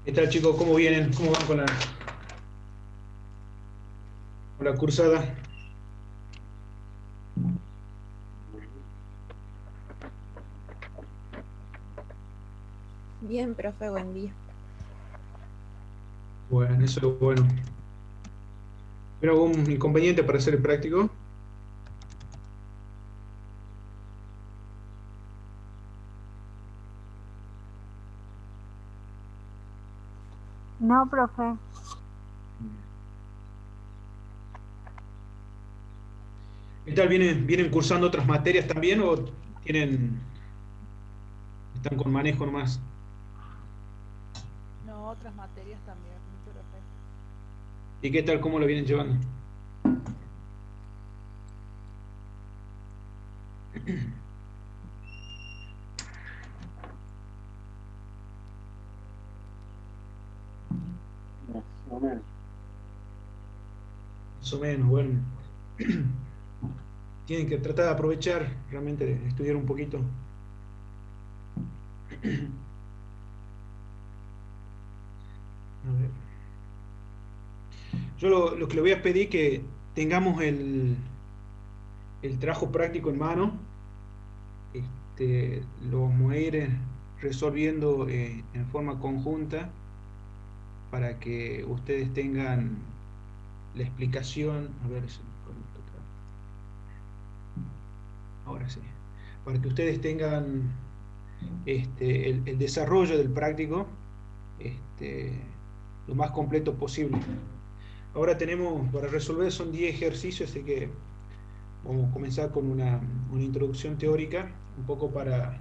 ¿Qué tal, chicos? ¿Cómo vienen? ¿Cómo van con la cursada? Bien, profe, buen día. Bueno, eso es bueno. ¿Tiene algún inconveniente para hacer el práctico? No, profe. ¿Qué tal? ¿Vienen cursando otras materias también o están con manejo nomás? No, otras materias también, profe. ¿Y qué tal? ¿Cómo lo vienen llevando? Más o menos. Más o menos, bueno. Tienen que tratar de aprovechar, realmente, de estudiar un poquito. A ver. Yo lo que le voy a pedir que tengamos el trabajo práctico en mano. Lo vamos a ir resolviendo en forma conjunta para que ustedes tengan la explicación. A ver si me conecto acá. Ahora sí. Para que ustedes tengan el desarrollo del práctico lo más completo posible. Ahora tenemos, para resolver son 10 ejercicios, así que vamos a comenzar con una introducción teórica, un poco para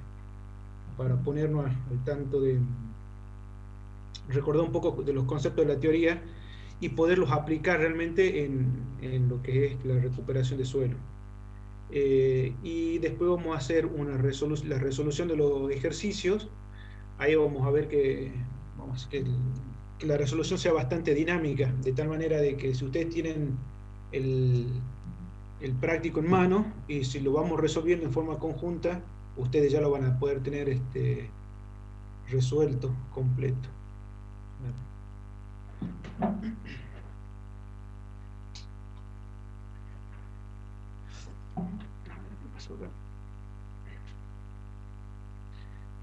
ponernos al tanto de recordar un poco de los conceptos de la teoría y poderlos aplicar realmente en lo que es la recuperación de suelo. Y después vamos a hacer la resolución de los ejercicios. Ahí vamos a ver que la resolución sea bastante dinámica, de tal manera de que si ustedes tienen el, el práctico en mano y si lo vamos resolviendo en forma conjunta, ustedes ya lo van a poder tener resuelto, completo.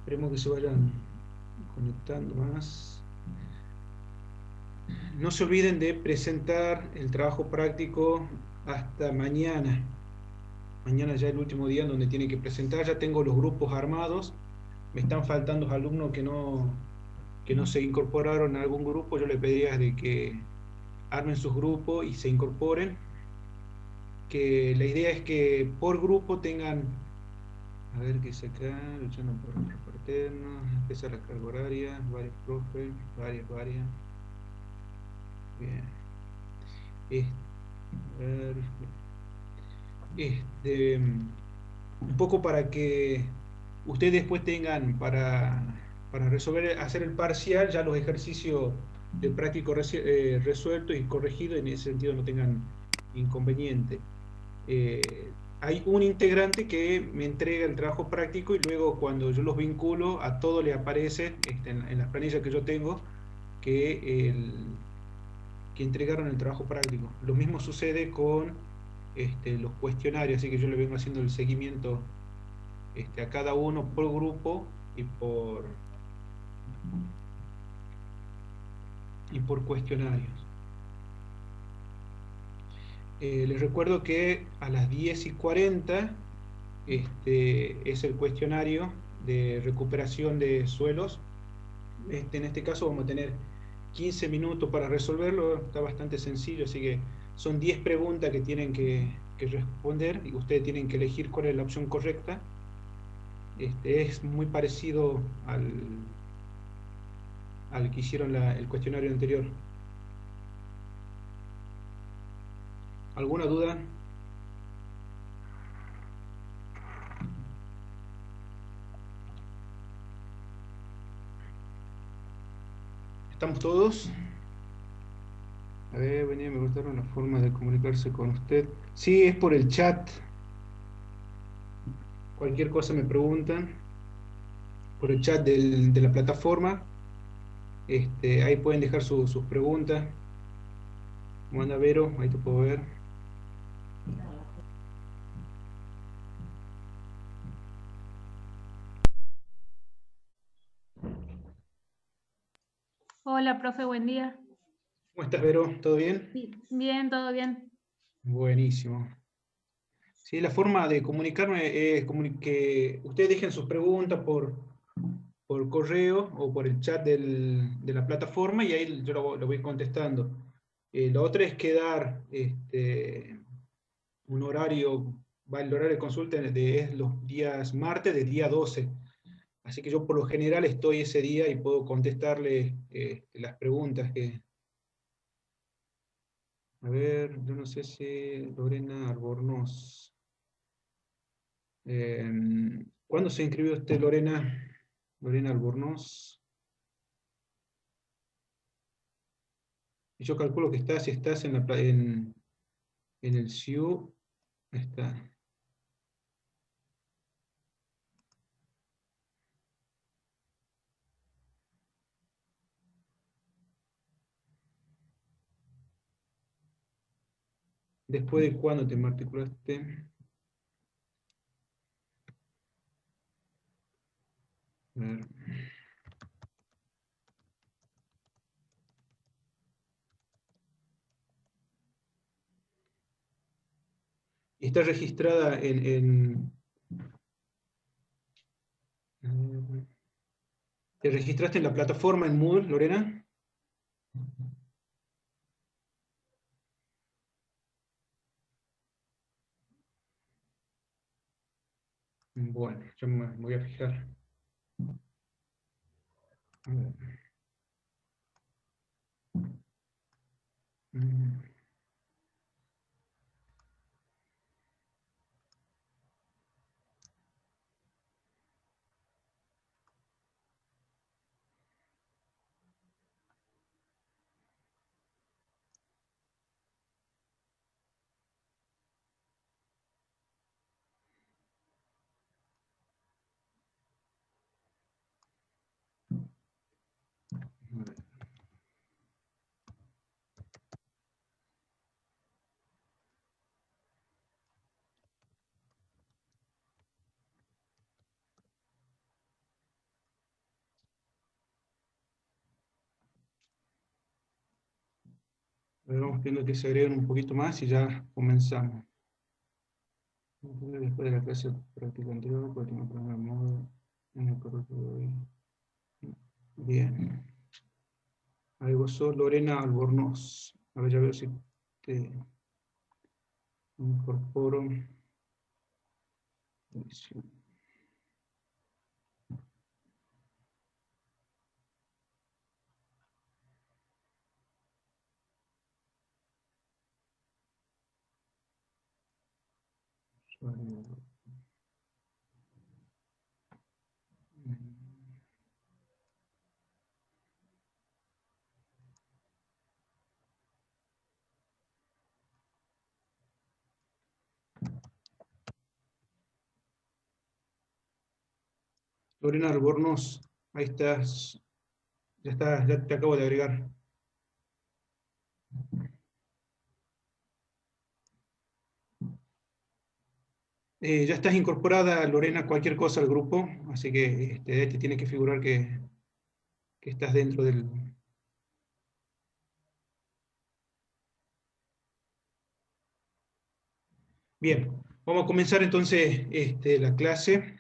Esperemos que se vayan conectando más. No se olviden de presentar el trabajo práctico hasta mañana. Mañana ya es el último día en donde tienen que presentar. Ya tengo los grupos armados. Me están faltando alumnos que no se incorporaron a algún grupo. Yo les pediría de que armen sus grupos y se incorporen. Que la idea es que por grupo tengan, a ver qué dice acá, luchando por el fraterno, empieza la carga horaria, varios profes, varias. Bien. A ver, un poco para que ustedes después tengan para resolver, hacer el parcial, ya los ejercicios de práctico resueltos y corregidos, en ese sentido no tengan inconveniente. Hay un integrante que me entrega el trabajo práctico y luego cuando yo los vinculo a todo le aparece en las planillas que yo tengo que entregaron el trabajo práctico. Lo mismo sucede con los cuestionarios, así que yo le vengo haciendo el seguimiento a cada uno por grupo y por cuestionarios. Les recuerdo que a las 10:40 es el cuestionario de recuperación de suelos. En este caso vamos a tener 15 minutos para resolverlo, está bastante sencillo, así que son 10 preguntas que tienen que responder y ustedes tienen que elegir cuál es la opción correcta. Es muy parecido al que hicieron el cuestionario anterior. ¿Alguna duda? ¿Estamos todos? A ver, venía, me gustaron las formas de comunicarse con usted. Sí, es por el chat. Cualquier cosa me preguntan. Por el chat de la plataforma. Ahí pueden dejar sus preguntas. ¿Cómo anda, Vero? Ahí te puedo ver. Hola, profe, buen día. ¿Cómo estás, Vero? ¿Todo bien? Sí, bien, todo bien. Buenísimo. Sí, la forma de comunicarme es que ustedes dejen sus preguntas por correo o por el chat de la plataforma y ahí yo lo voy contestando. La otra es quedar un horario, el horario de consulta es los días martes de día 12. Así que yo por lo general estoy ese día y puedo contestarle las preguntas que... A ver, yo no sé si Lorena Albornoz. ¿Cuándo se inscribió usted, Lorena? Lorena Albornoz. Y yo calculo que si estás en el SIU, está. ¿Después de cuándo te matriculaste? A ver. ¿Y está registrada ¿te registraste en la plataforma en Moodle, Lorena? Bueno, yo me voy a fijar. A ver. Vamos viendo que se agreguen un poquito más y ya comenzamos. Después de la clase práctica anterior, continuamos con el modo en el correo de hoy. Bien. Ahí vos sos Lorena Albornoz. A ver, ya veo si te incorporo. Lorena Albornoz, ahí estás. Ya está, ya te acabo de agregar. Ya estás incorporada, Lorena, cualquier cosa al grupo, así que te tiene que figurar que estás dentro del... Bien, vamos a comenzar entonces la clase.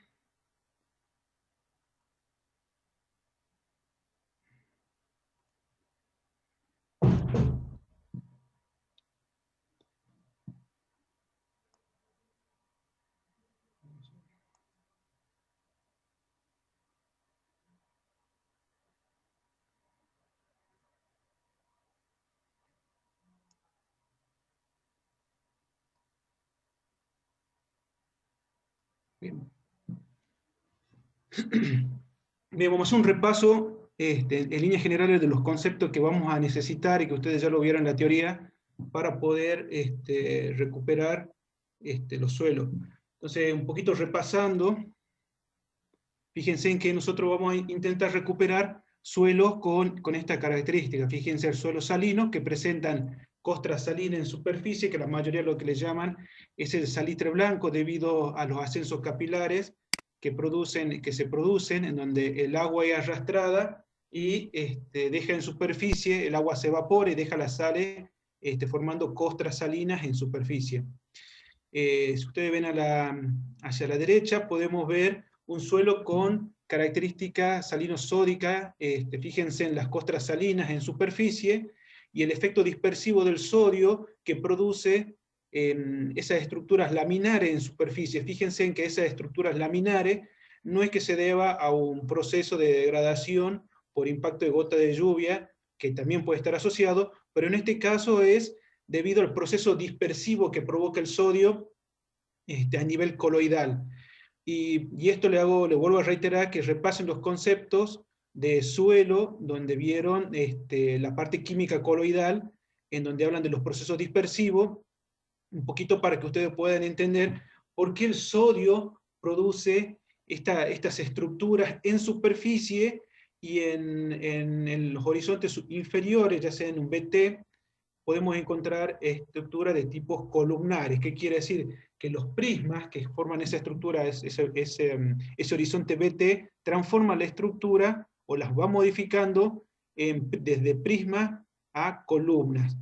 Bien. Bien, vamos a hacer un repaso en líneas generales de los conceptos que vamos a necesitar y que ustedes ya lo vieron en la teoría para poder recuperar los suelos. Entonces, un poquito repasando, fíjense en que nosotros vamos a intentar recuperar suelos con esta característica. Fíjense, el suelo salino, que presentan costra salina en superficie, que la mayoría lo que le llaman es el salitre blanco, debido a los ascensos capilares que se producen, en donde el agua es arrastrada y deja en superficie, el agua se evapora y deja las sales formando costras salinas en superficie. Si ustedes ven hacia la derecha, podemos ver un suelo con características salino-sódicas. Fíjense en las costras salinas en superficie y el efecto dispersivo del sodio que produce esas estructuras laminares en superficie. Fíjense en que esas estructuras laminares no es que se deba a un proceso de degradación por impacto de gota de lluvia, que también puede estar asociado, pero en este caso es debido al proceso dispersivo que provoca el sodio a nivel coloidal. Y esto le vuelvo a reiterar que repasen los conceptos de suelo, donde vieron la parte química coloidal, en donde hablan de los procesos dispersivos, un poquito para que ustedes puedan entender por qué el sodio produce estas estructuras en superficie y en los horizontes inferiores, ya sea en un BT, podemos encontrar estructuras de tipos columnares. ¿Qué quiere decir? Que los prismas que forman esa estructura, ese horizonte BT, transforman la estructura o las va modificando desde prisma a columnas.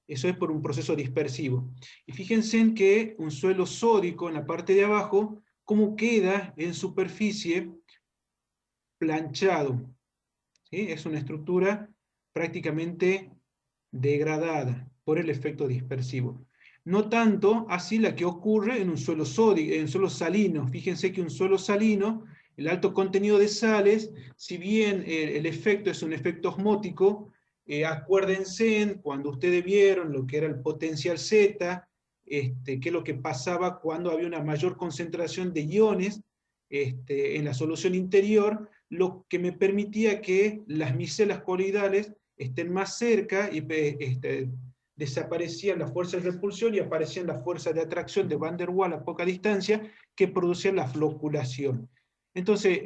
Eso es por un proceso dispersivo. Y fíjense en que un suelo sódico en la parte de abajo, cómo queda en superficie planchado. ¿Sí? Es una estructura prácticamente degradada por el efecto dispersivo. No tanto así la que ocurre en un suelo sódico, en suelo salino. Fíjense que un suelo salino, el alto contenido de sales, si bien el efecto es un efecto osmótico, acuérdense cuando ustedes vieron lo que era el potencial Z, que es lo que pasaba cuando había una mayor concentración de iones en la solución interior, lo que me permitía que las micelas coloidales estén más cerca y desaparecían las fuerzas de repulsión y aparecían las fuerzas de atracción de Van der Waals a poca distancia que producían la floculación. Entonces,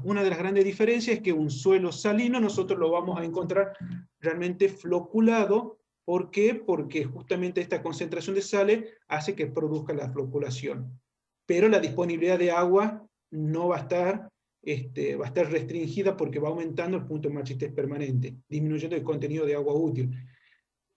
una de las grandes diferencias es que un suelo salino nosotros lo vamos a encontrar realmente floculado. ¿Por qué? Porque justamente esta concentración de sales hace que produzca la floculación. Pero la disponibilidad de agua no va a estar restringida porque va aumentando el punto de marchitez permanente, disminuyendo el contenido de agua útil.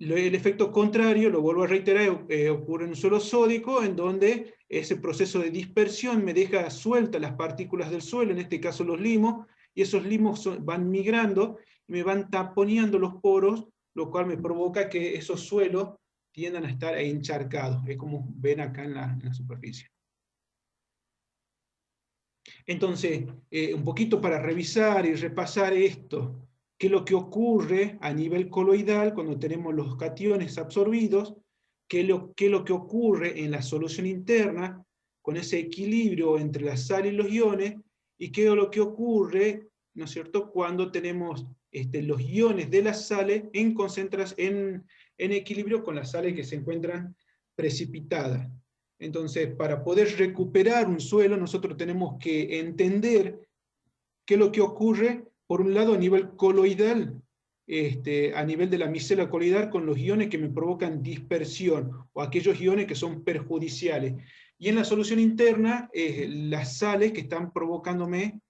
El efecto contrario, lo vuelvo a reiterar, ocurre en un suelo sódico, en donde ese proceso de dispersión me deja sueltas las partículas del suelo, en este caso los limos, y esos limos van migrando y me van taponeando los poros, lo cual me provoca que esos suelos tiendan a estar encharcados. Es como ven acá en la superficie. Entonces, un poquito para revisar y repasar esto, qué es lo que ocurre a nivel coloidal cuando tenemos los cationes absorbidos, qué es lo que ocurre en la solución interna con ese equilibrio entre la sal y los iones, y qué es lo que ocurre, ¿no es cierto?, cuando tenemos los iones de las sales en equilibrio con las sales que se encuentran precipitadas. Entonces, para poder recuperar un suelo, nosotros tenemos que entender qué es lo que ocurre, por un lado, a nivel coloidal, a nivel de la micela coloidal, con los iones que me provocan dispersión, o aquellos iones que son perjudiciales. Y en la solución interna, las sales que están provocándome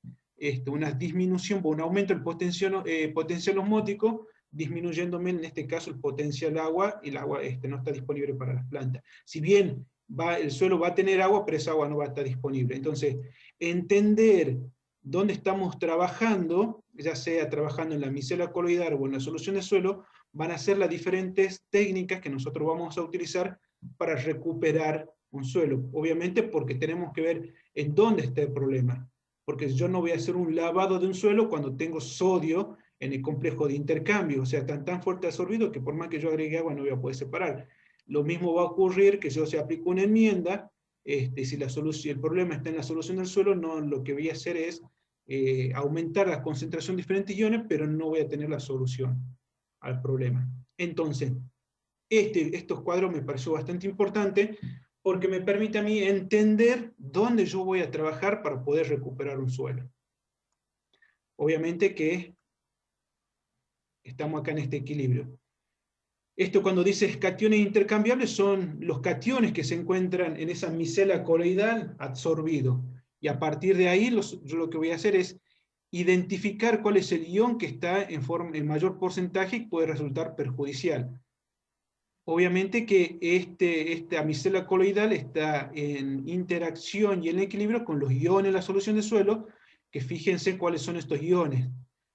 una disminución, o un aumento del potencial osmótico, disminuyéndome en este caso el potencial agua, y el agua no está disponible para las plantas. Si bien el suelo va a tener agua, pero esa agua no va a estar disponible. Entonces, entender dónde estamos trabajando, ya sea trabajando en la micela coloidal o en la solución de suelo, van a ser las diferentes técnicas que nosotros vamos a utilizar para recuperar un suelo. Obviamente porque tenemos que ver en dónde está el problema. Porque yo no voy a hacer un lavado de un suelo cuando tengo sodio en el complejo de intercambio, o sea, tan fuerte absorbido que por más que yo agregue agua no voy a poder separar. Lo mismo va a ocurrir que yo se aplique una enmienda, si el problema está en la solución del suelo, no, lo que voy a hacer es aumentar la concentración de diferentes iones, pero no voy a tener la solución al problema. Entonces, estos cuadros me pareció bastante importante porque me permite a mí entender dónde yo voy a trabajar para poder recuperar un suelo. Obviamente que Estamos acá en este equilibrio. Esto cuando dice cationes intercambiables son los cationes que se encuentran en esa micela coloidal absorbidos. Y a partir de ahí yo lo que voy a hacer es identificar cuál es el ion que está en mayor porcentaje y puede resultar perjudicial. Obviamente que esta micela coloidal está en interacción y en equilibrio con los iones de la solución de suelo, que fíjense cuáles son estos iones: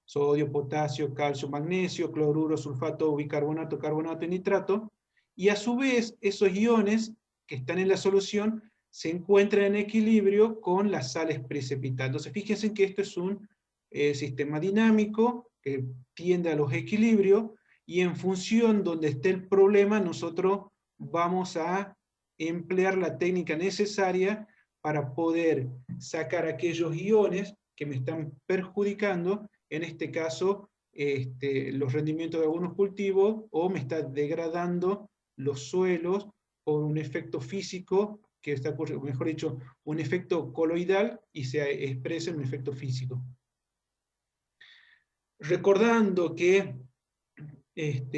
sodio, potasio, calcio, magnesio, cloruro, sulfato, bicarbonato, carbonato y nitrato, y a su vez esos iones que están en la solución se encuentran en equilibrio con las sales precipitadas. Entonces fíjense que esto es un sistema dinámico que tiende a los equilibrios, y en función donde esté el problema, nosotros vamos a emplear la técnica necesaria para poder sacar aquellos iones que me están perjudicando, en este caso, los rendimientos de algunos cultivos, o me está degradando los suelos por un efecto físico, que está ocurriendo, mejor dicho, un efecto coloidal, y se expresa en un efecto físico. Recordando que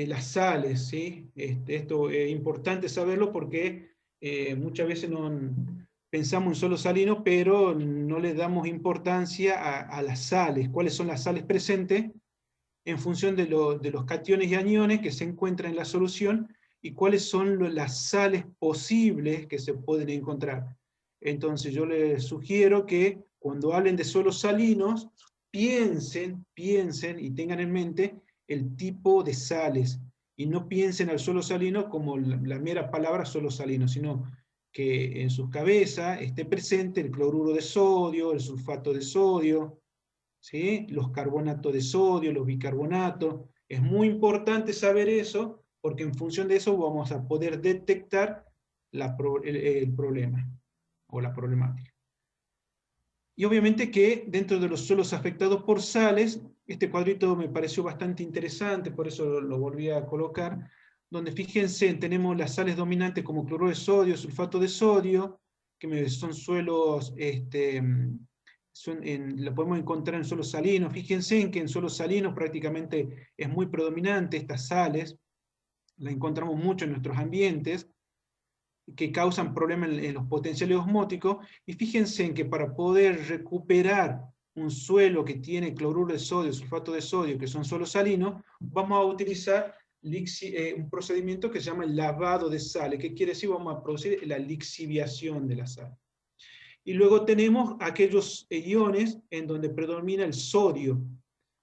las sales, ¿sí? Esto es importante saberlo porque muchas veces pensamos en suelo salino, pero no le damos importancia a las sales. ¿Cuáles son las sales presentes? En función de los cationes y aniones que se encuentran en la solución, y cuáles son las sales posibles que se pueden encontrar. Entonces yo les sugiero que cuando hablen de suelos salinos, piensen y tengan en mente el tipo de sales, y no piensen al suelo salino como la mera palabra suelo salino, sino que en sus cabezas esté presente el cloruro de sodio, el sulfato de sodio, ¿sí? Los carbonatos de sodio, los bicarbonatos. Es muy importante saber eso, porque en función de eso vamos a poder detectar el problema o la problemática. Y obviamente que dentro de los suelos afectados por sales, este cuadrito me pareció bastante interesante, por eso lo volví a colocar, donde fíjense, tenemos las sales dominantes como cloruro de sodio, sulfato de sodio, que son suelos, lo podemos encontrar en suelos salinos. Fíjense en que en suelos salinos prácticamente es muy predominante estas sales, la encontramos mucho en nuestros ambientes, que causan problemas en los potenciales osmóticos. Y fíjense en que para poder recuperar un suelo que tiene cloruro de sodio, sulfato de sodio, que son suelos salinos, vamos a utilizar un procedimiento que se llama el lavado de sales. ¿Qué quiere decir? Vamos a producir la lixiviación de la sal. Y luego tenemos aquellos iones en donde predomina el sodio.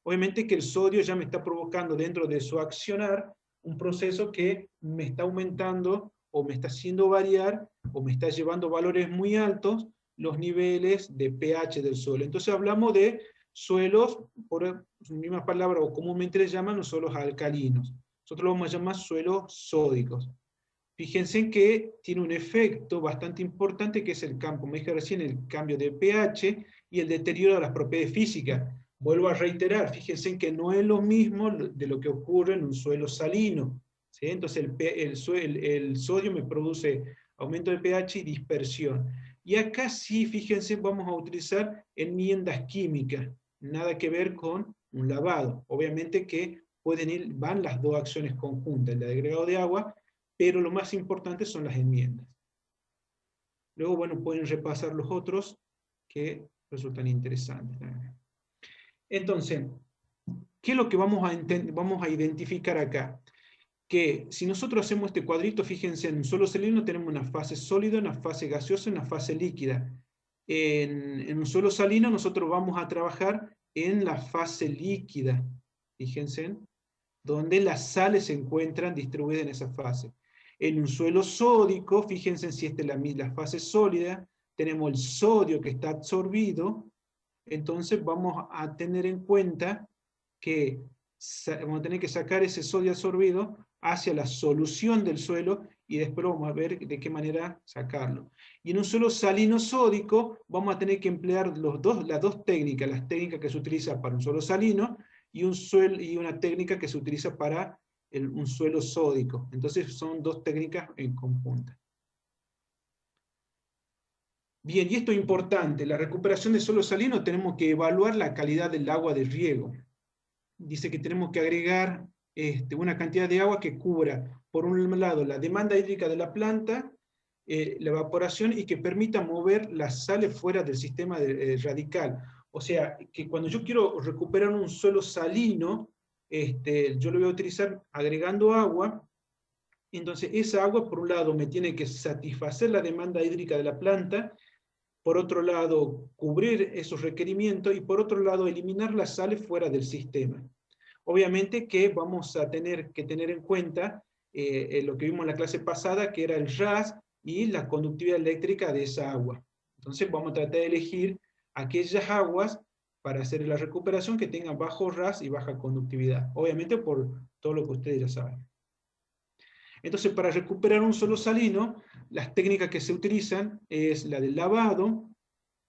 Obviamente que el sodio ya me está provocando dentro de su accionar un proceso que me está aumentando, o me está haciendo variar, o me está llevando valores muy altos los niveles de pH del suelo. Entonces hablamos de suelos, por misma palabra, o comúnmente les llaman los suelos alcalinos. Nosotros lo vamos a llamar suelos sódicos. Fíjense que tiene un efecto bastante importante, que es el cambio, como dije recién, el cambio de pH y el deterioro de las propiedades físicas. Vuelvo a reiterar, fíjense que no es lo mismo de lo que ocurre en un suelo salino, ¿sí? Entonces el sodio me produce aumento de pH y dispersión. Y acá sí, fíjense, vamos a utilizar enmiendas químicas, nada que ver con un lavado. Obviamente que van las dos acciones conjuntas, el de agregado de agua, pero lo más importante son las enmiendas. Luego, bueno, pueden repasar los otros que resultan interesantes. Entonces, ¿qué es lo que vamos a identificar acá? Que si nosotros hacemos este cuadrito, fíjense, en un suelo salino tenemos una fase sólida, una fase gaseosa y una fase líquida. En un suelo salino nosotros vamos a trabajar en la fase líquida, fíjense, donde las sales se encuentran distribuidas en esa fase. En un suelo sódico, fíjense si esta es la fase sólida, tenemos el sodio que está absorbido. Entonces vamos a tener en cuenta que vamos a tener que sacar ese sodio absorbido hacia la solución del suelo, y después vamos a ver de qué manera sacarlo. Y en un suelo salino sódico vamos a tener que emplear las dos técnicas, las técnicas que se utiliza para un suelo salino y una técnica que se utiliza para un suelo sódico. Entonces son dos técnicas en conjunta. Bien, y esto es importante, la recuperación de suelo salino tenemos que evaluar la calidad del agua de riego. dice que tenemos que agregar una cantidad de agua que cubra, por un lado, la demanda hídrica de la planta, la evaporación, y que permita mover las sales fuera del sistema radical. O sea, que cuando yo quiero recuperar un suelo salino, yo lo voy a utilizar agregando agua. Entonces esa agua, por un lado, me tiene que satisfacer la demanda hídrica de la planta, por otro lado, cubrir esos requerimientos, y por otro lado, eliminar las sales fuera del sistema. Obviamente que vamos a tener que tener en cuenta lo que vimos en la clase pasada, que era el RAS y la conductividad eléctrica de esa agua. Entonces vamos a tratar de elegir aquellas aguas para hacer la recuperación que tengan bajo RAS y baja conductividad. Obviamente por todo lo que ustedes ya saben. Entonces, para recuperar un suelo salino, las técnicas que se utilizan es la del lavado,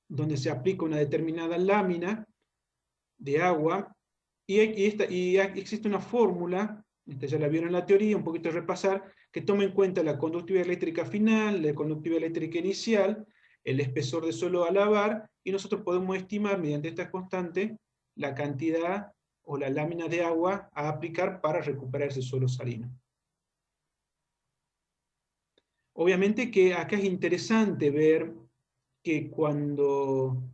donde se aplica una determinada lámina de agua, y existe una fórmula, ya la vieron en la teoría, un poquito de repasar, que toma en cuenta la conductividad eléctrica final, la conductividad eléctrica inicial, el espesor de suelo a lavar, y nosotros podemos estimar mediante esta constante la cantidad o la lámina de agua a aplicar para recuperar ese suelo salino. Obviamente que acá es interesante ver que cuando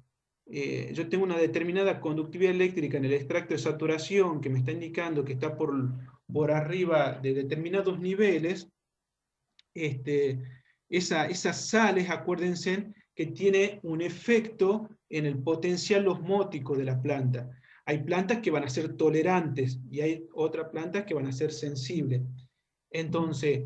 yo tengo una determinada conductividad eléctrica en el extracto de saturación que me está indicando que está por arriba de determinados niveles, esas sales, acuérdense, que tiene un efecto en el potencial osmótico de la planta. Hay plantas que van a ser tolerantes y hay otras plantas que van a ser sensibles. Entonces,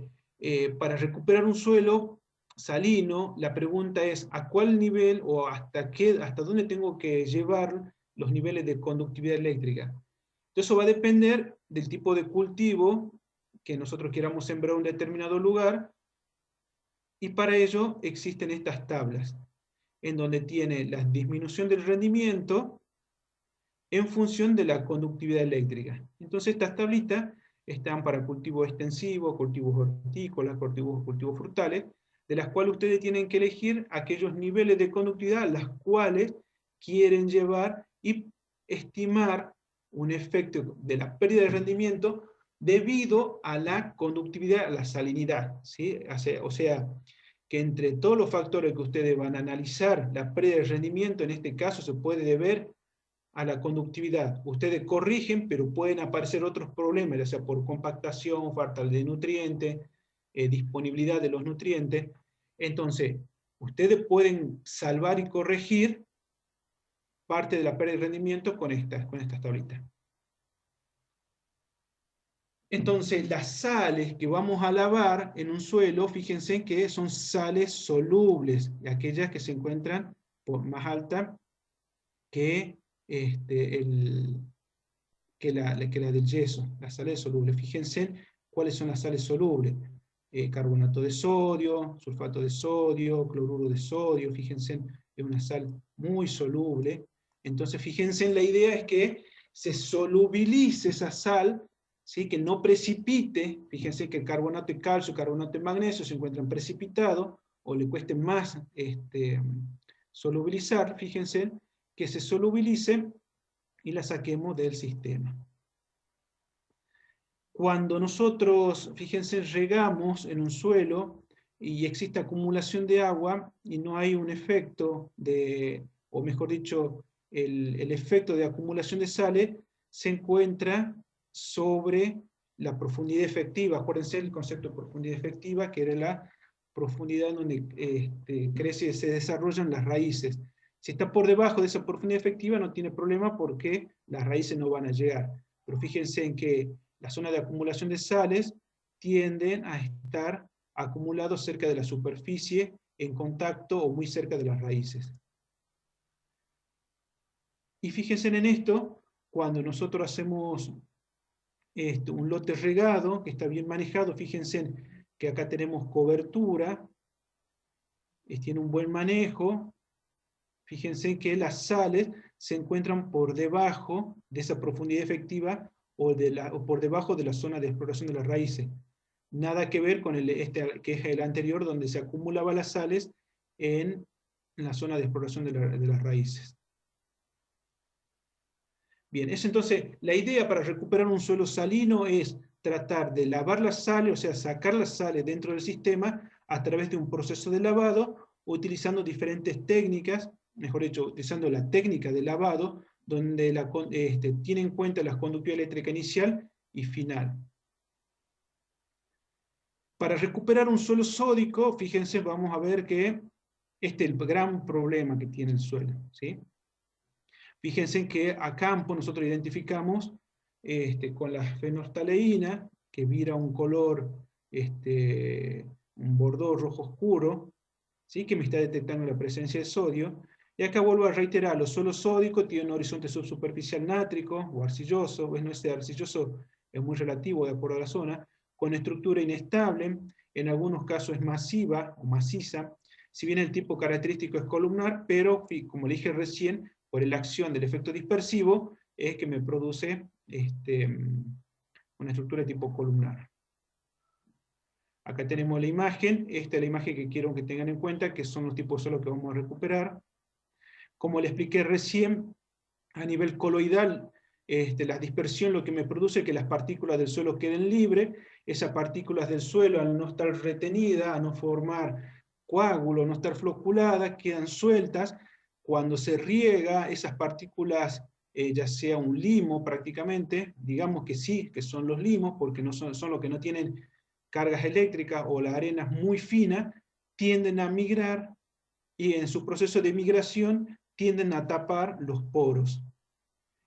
para recuperar un suelo salino, la pregunta es ¿a cuál nivel o hasta dónde tengo que llevar los niveles de conductividad eléctrica? Entonces, eso va a depender del tipo de cultivo que nosotros queramos sembrar en un determinado lugar, y para ello existen estas tablas, en donde tiene la disminución del rendimiento en función de la conductividad eléctrica. Entonces, estas tablitas están para cultivos extensivos, cultivos hortícolas, cultivos frutales, de las cuales ustedes tienen que elegir aquellos niveles de conductividad a las cuales quieren llevar y estimar un efecto de la pérdida de rendimiento debido a la conductividad, a la salinidad, ¿sí? O sea, que entre todos los factores que ustedes van a analizar, la pérdida de rendimiento en este caso se puede deber a la conductividad. Ustedes corrigen, pero pueden aparecer otros problemas, ya sea por compactación, falta de nutrientes, disponibilidad de los nutrientes. Entonces, ustedes pueden salvar y corregir parte de la pérdida de rendimiento con estas tablitas. Entonces, las sales que vamos a lavar en un suelo, fíjense que son sales solubles, aquellas que se encuentran más altas que la del yeso, las sales solubles. Fíjense cuáles son las sales solubles. Carbonato de sodio, sulfato de sodio, cloruro de sodio, fíjense, es una sal muy soluble. Entonces, fíjense, la idea es que se solubilice esa sal, ¿sí? Que no precipite. Fíjense que el carbonato de calcio, carbonato de magnesio se encuentran precipitados, o le cueste más solubilizar, fíjense, que se solubilice y la saquemos del sistema. Cuando nosotros, fíjense, regamos en un suelo y existe acumulación de agua y no hay un efecto o mejor dicho, el efecto de acumulación de sales se encuentra sobre la profundidad efectiva. Acuérdense el concepto de profundidad efectiva, que era la profundidad donde crece y se desarrollan las raíces. Si está por debajo de esa profundidad efectiva no tiene problema porque las raíces no van a llegar. Pero fíjense en que la zona de acumulación de sales tienden a estar acumulados cerca de la superficie, en contacto o muy cerca de las raíces. Y fíjense en esto, cuando nosotros hacemos un lote regado, que está bien manejado, fíjense que acá tenemos cobertura, tiene un buen manejo. Fíjense que las sales se encuentran por debajo de esa profundidad efectiva o por debajo de la zona de exploración de las raíces. Nada que ver con que es el anterior, donde se acumulaban las sales en la zona de exploración de las raíces. Bien, entonces la idea para recuperar un suelo salino es tratar de lavar las sales, o sea, sacar las sales dentro del sistema a través de un proceso de lavado, utilizando diferentes técnicas, mejor dicho, utilizando la técnica de lavado, donde tiene en cuenta la conductividad eléctrica inicial y final. Para recuperar un suelo sódico, fíjense, vamos a ver que este es el gran problema que tiene el suelo, ¿sí? Fíjense que a campo nosotros identificamos con la fenolftaleína, que vira un color, un bordó rojo oscuro, ¿sí? Que me está detectando la presencia de sodio. Y acá vuelvo a reiterar, los suelos sódicos tienen un horizonte subsuperficial nátrico o arcilloso, bueno, este arcilloso es muy relativo de acuerdo a la zona, con estructura inestable, en algunos casos es masiva o maciza, si bien el tipo característico es columnar, pero como le dije recién, por la acción del efecto dispersivo, es que me produce una estructura de tipo columnar. Acá tenemos la imagen, esta es la imagen que quiero que tengan en cuenta, que son los tipos de suelo que vamos a recuperar. Como le expliqué recién, a nivel coloidal, la dispersión lo que me produce es que las partículas del suelo queden libres, esas partículas del suelo al no estar retenidas, a no formar coágulo, no estar floculadas, quedan sueltas. Cuando se riega, esas partículas, ya sea un limo prácticamente, digamos que sí, que son los limos, porque no son los que no tienen cargas eléctricas o la arena es muy fina, tienden a migrar y en su proceso de migración tienden a tapar los poros.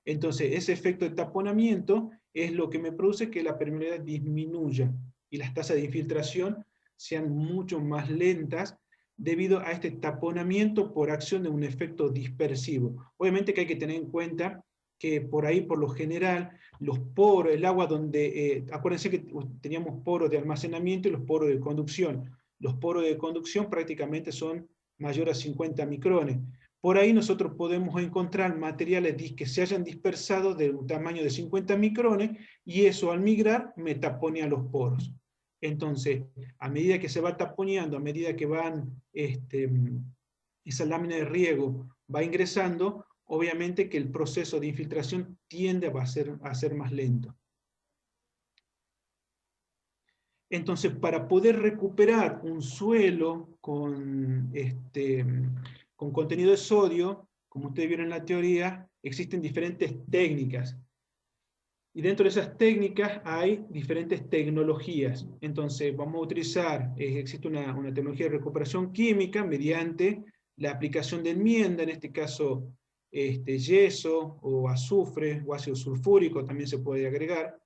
Entonces, ese efecto de taponamiento es lo que me produce que la permeabilidad disminuya y las tasas de infiltración sean mucho más lentas debido a este taponamiento por acción de un efecto dispersivo. Obviamente que hay que tener en cuenta que por ahí, por lo general, los poros, el agua donde, acuérdense que teníamos poros de almacenamiento y los poros de conducción. Los poros de conducción prácticamente son mayores a 50 micrones. Por ahí nosotros podemos encontrar materiales que se hayan dispersado de un tamaño de 50 micrones y eso al migrar me taponea los poros. Entonces, a medida que se va taponeando, a medida que van esa lámina de riego va ingresando, obviamente que el proceso de infiltración tiende a ser más lento. Entonces, para poder recuperar un suelo con contenido de sodio, como ustedes vieron en la teoría, existen diferentes técnicas. Y dentro de esas técnicas hay diferentes tecnologías. Entonces vamos a utilizar, existe una tecnología de recuperación química mediante la aplicación de enmienda, en este caso yeso o azufre o ácido sulfúrico también se puede agregar.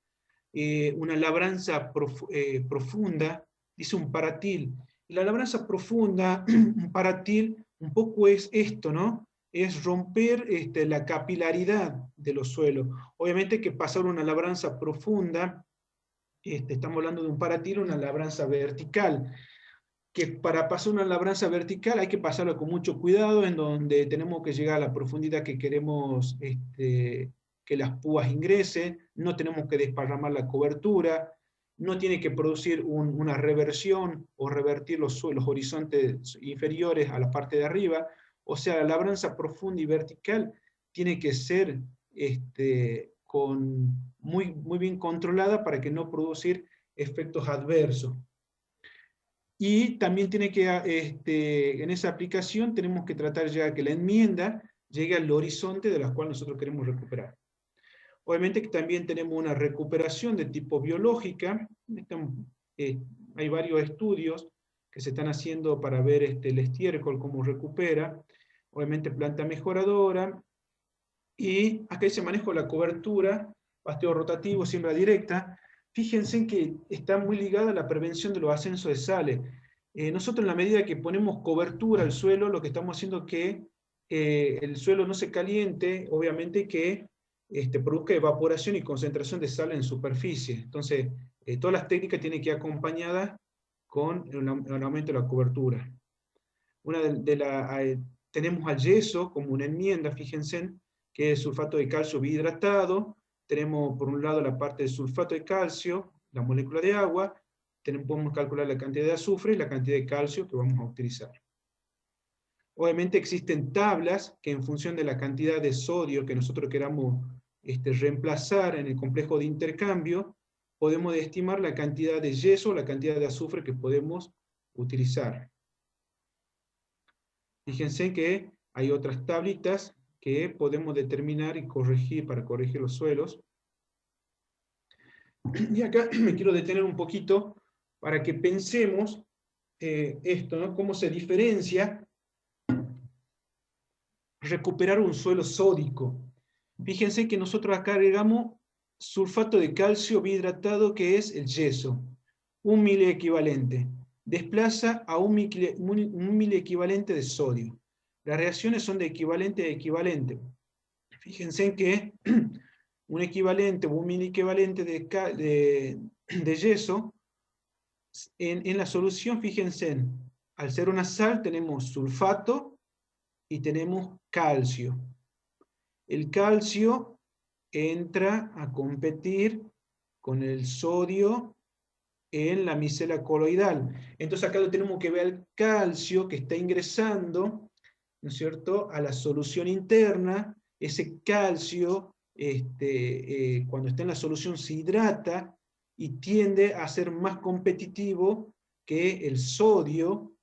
Una labranza profunda, dice un paratil. Y la labranza profunda, un paratil, un poco es esto, ¿no? Es romper la capilaridad de los suelos. Obviamente que pasar una labranza profunda, estamos hablando de un paratil, una labranza vertical, que para pasar una labranza vertical hay que pasarla con mucho cuidado, en donde tenemos que llegar a la profundidad que queremos que las púas ingresen, no tenemos que desparramar la cobertura, no tiene que producir una reversión o revertir los horizontes inferiores a la parte de arriba. O sea, la labranza profunda y vertical tiene que ser muy bien controlada para que no producir efectos adversos. Y también tiene que, en esa aplicación tenemos que tratar ya que la enmienda llegue al horizonte de la cual nosotros queremos recuperar. Obviamente que también tenemos una recuperación de tipo biológica. Hay varios estudios que se están haciendo para ver el estiércol, cómo recupera. Obviamente planta mejoradora. Y acá dice manejo de la cobertura, pasteo rotativo, siembra directa. Fíjense que está muy ligada a la prevención de los ascensos de sales. Nosotros en la medida que ponemos cobertura al suelo, lo que estamos haciendo es que el suelo no se caliente, obviamente que produzca evaporación y concentración de sal en superficie. Entonces, todas las técnicas tienen que ir acompañadas con el aumento de la cobertura. Tenemos al yeso como una enmienda, fíjense, que es sulfato de calcio bihidratado. Tenemos por un lado la parte de sulfato de calcio, la molécula de agua, podemos calcular la cantidad de azufre y la cantidad de calcio que vamos a utilizar. Obviamente existen tablas que en función de la cantidad de sodio que nosotros queramos reemplazar en el complejo de intercambio, podemos estimar la cantidad de yeso, la cantidad de azufre que podemos utilizar. Fíjense que hay otras tablitas que podemos determinar y corregir para corregir los suelos. Y acá me quiero detener un poquito para que pensemos esto, ¿no? Cómo se diferencia recuperar un suelo sódico. Fíjense que nosotros acá agregamos sulfato de calcio bihidratado, que es el yeso, 1 miliequivalente. Desplaza a un miliequivalente de sodio. Las reacciones son de equivalente a equivalente. Fíjense que un equivalente o un miliequivalente de yeso, en la solución, fíjense, al ser una sal tenemos sulfato y tenemos calcio. El calcio entra a competir con el sodio en la micela coloidal. Entonces acá lo tenemos que ver el calcio que está ingresando, ¿no es cierto?, a la solución interna. Ese calcio, cuando está en la solución, se hidrata y tiende a ser más competitivo que el sodio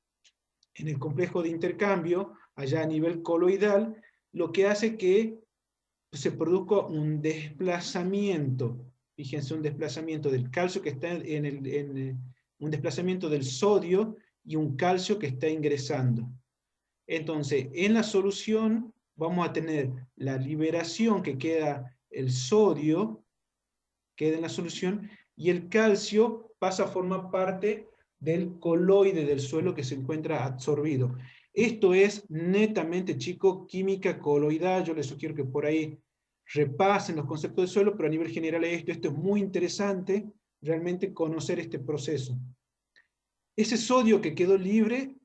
en el complejo de intercambio, allá a nivel coloidal, lo que hace que se produzca un desplazamiento. Fíjense, un desplazamiento del calcio que está un desplazamiento del sodio y un calcio que está ingresando. Entonces, en la solución vamos a tener la liberación, que queda el sodio, queda en la solución, y el calcio pasa a formar parte del coloide del suelo que se encuentra absorbido. Esto es netamente, chicos, química coloidal. Yo les sugiero que por ahí repasen los conceptos de suelo, pero a nivel general esto es muy interesante, realmente conocer este proceso. Ese sodio que quedó libre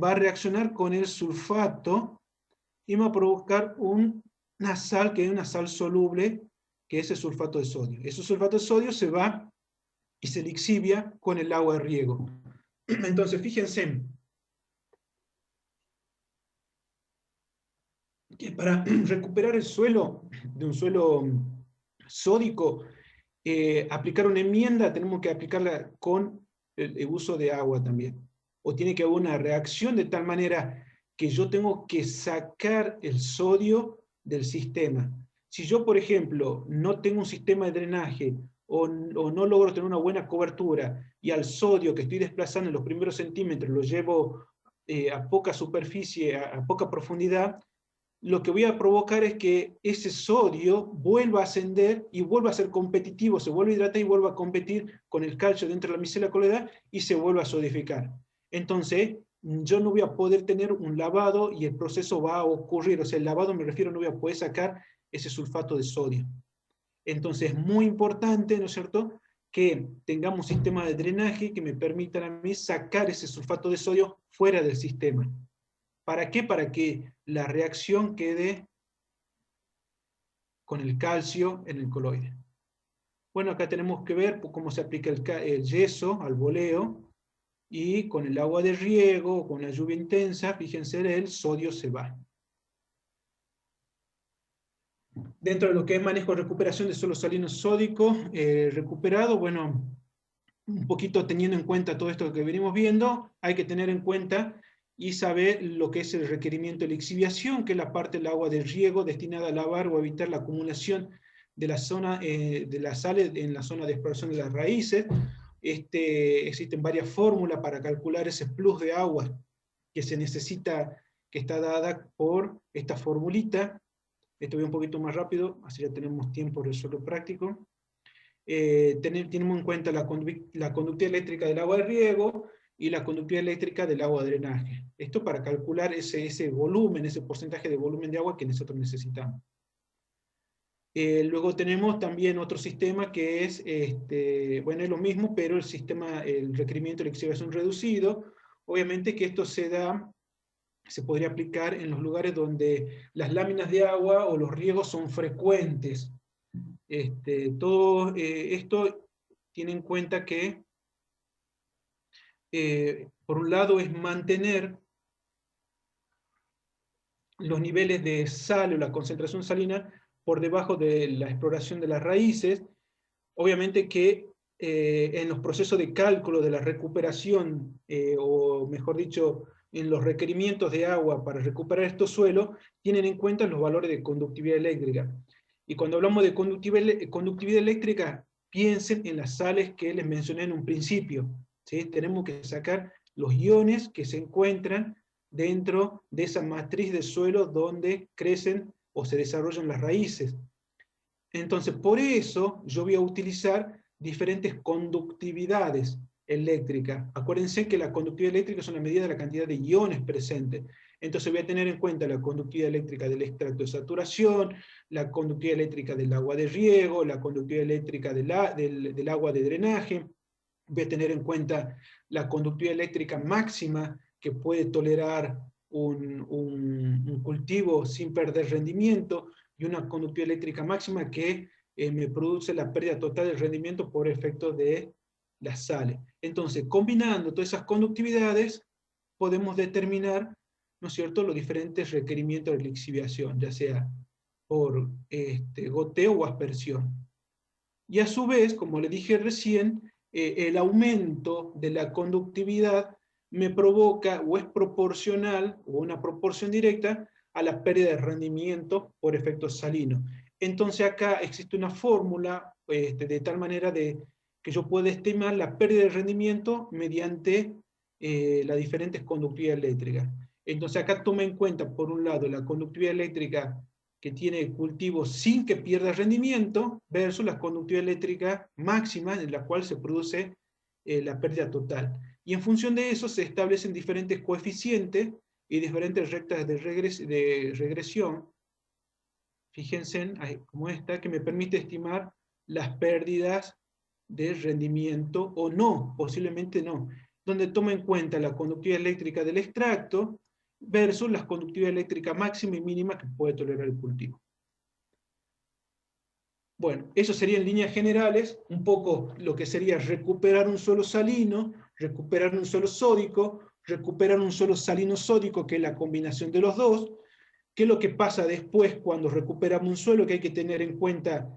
va a reaccionar con el sulfato y va a provocar una sal, que es una sal soluble, que es el sulfato de sodio. Ese sulfato de sodio se va y se lixivia con el agua de riego. Entonces, fíjense que para recuperar el suelo de un suelo sódico, aplicar una enmienda, tenemos que aplicarla con el uso de agua también. O tiene que haber una reacción de tal manera que yo tengo que sacar el sodio del sistema. Si yo, por ejemplo, no tengo un sistema de drenaje o no logro tener una buena cobertura y al sodio que estoy desplazando en los primeros centímetros lo llevo a poca superficie, a poca profundidad, lo que voy a provocar es que ese sodio vuelva a ascender y vuelva a ser competitivo, se vuelve a hidratar y vuelva a competir con el calcio dentro de la micela coloidal y se vuelva a solidificar. Entonces, yo no voy a poder tener un lavado y el proceso va a ocurrir. O sea, el lavado me refiero, no voy a poder sacar ese sulfato de sodio. Entonces, es muy importante, ¿no es cierto?, que tengamos un sistema de drenaje que me permitan a mí sacar ese sulfato de sodio fuera del sistema. ¿Para qué? Para que la reacción quede con el calcio en el coloide. Bueno, acá tenemos que ver cómo se aplica el yeso al boleo, y con el agua de riego, con la lluvia intensa, fíjense, el sodio se va. Dentro de lo que es manejo de recuperación de suelo salino sódico recuperado, bueno, un poquito teniendo en cuenta todo esto que venimos viendo, hay que tener en cuenta y saber lo que es el requerimiento de lixiviación, que es la parte del agua de riego destinada a lavar o evitar la acumulación de la zona de las sales en la zona de exploración de las raíces. Existen varias fórmulas para calcular ese plus de agua que se necesita, que está dada por esta formulita. Esto voy un poquito más rápido, así ya tenemos tiempo de suelo práctico. Tenemos en cuenta la conductividad eléctrica del agua de riego y la conductividad eléctrica del agua de drenaje. Esto para calcular ese volumen, ese porcentaje de volumen de agua que nosotros necesitamos. Luego tenemos también otro sistema que es, bueno, es lo mismo, pero el requerimiento de lixiviación reducido. Obviamente que esto se podría aplicar en los lugares donde las láminas de agua o los riegos son frecuentes. Todo esto tiene en cuenta que, por un lado, es mantener los niveles de sal o la concentración salina por debajo de la exploración de las raíces. Obviamente que en los procesos de cálculo de la recuperación, o mejor dicho, en los requerimientos de agua para recuperar estos suelos, tienen en cuenta los valores de conductividad eléctrica. Y cuando hablamos de conductividad eléctrica, piensen en las sales que les mencioné en un principio, ¿sí? Tenemos que sacar los iones que se encuentran dentro de esa matriz de suelo donde crecen o se desarrollan las raíces. Entonces, por eso yo voy a utilizar diferentes conductividades eléctricas. Acuérdense que la conductividad eléctrica es una medida de la cantidad de iones presentes. Entonces voy a tener en cuenta la conductividad eléctrica del extracto de saturación, la conductividad eléctrica del agua de riego, la conductividad eléctrica del agua de drenaje. Voy a tener en cuenta la conductividad eléctrica máxima que puede tolerar un cultivo sin perder rendimiento, y una conductividad eléctrica máxima que me produce la pérdida total del rendimiento por efecto de las sales. Entonces, combinando todas esas conductividades, podemos determinar, ¿no es cierto?, los diferentes requerimientos de lixiviación, ya sea por goteo o aspersión. Y a su vez, como le dije recién, el aumento de la conductividad me provoca, o es proporcional, o una proporción directa, a la pérdida de rendimiento por efecto salino. Entonces acá existe una fórmula de tal manera que yo pueda estimar la pérdida de rendimiento mediante las diferentes conductividades eléctricas. Entonces acá toma en cuenta, por un lado, la conductividad eléctrica que tiene cultivo sin que pierda rendimiento, versus la conductividad eléctrica máxima, en la cual se produce la pérdida total. Y en función de eso se establecen diferentes coeficientes y diferentes rectas de regresión, fíjense, como esta, que me permite estimar las pérdidas de rendimiento o no, posiblemente no, donde toma en cuenta la conductividad eléctrica del extracto versus la conductividad eléctrica máxima y mínima que puede tolerar el cultivo. Bueno, eso sería en líneas generales un poco lo que sería recuperar un suelo salino, recuperar un suelo sódico, recuperar un suelo salino-sódico, que es la combinación de los dos. ¿Qué es lo que pasa después cuando recuperamos un suelo? Que hay que tener en cuenta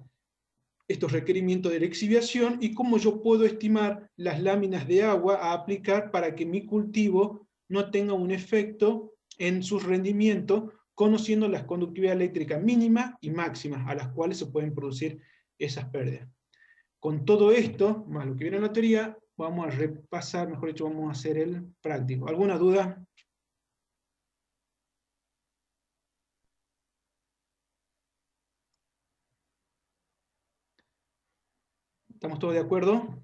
estos requerimientos de lixiviación y cómo yo puedo estimar las láminas de agua a aplicar para que mi cultivo no tenga un efecto en su rendimiento, conociendo las conductividades eléctricas mínimas y máximas a las cuales se pueden producir esas pérdidas. Con todo esto, más lo que viene en la teoría, vamos a repasar, mejor dicho, vamos a hacer el práctico. ¿Alguna duda? ¿Estamos todos de acuerdo?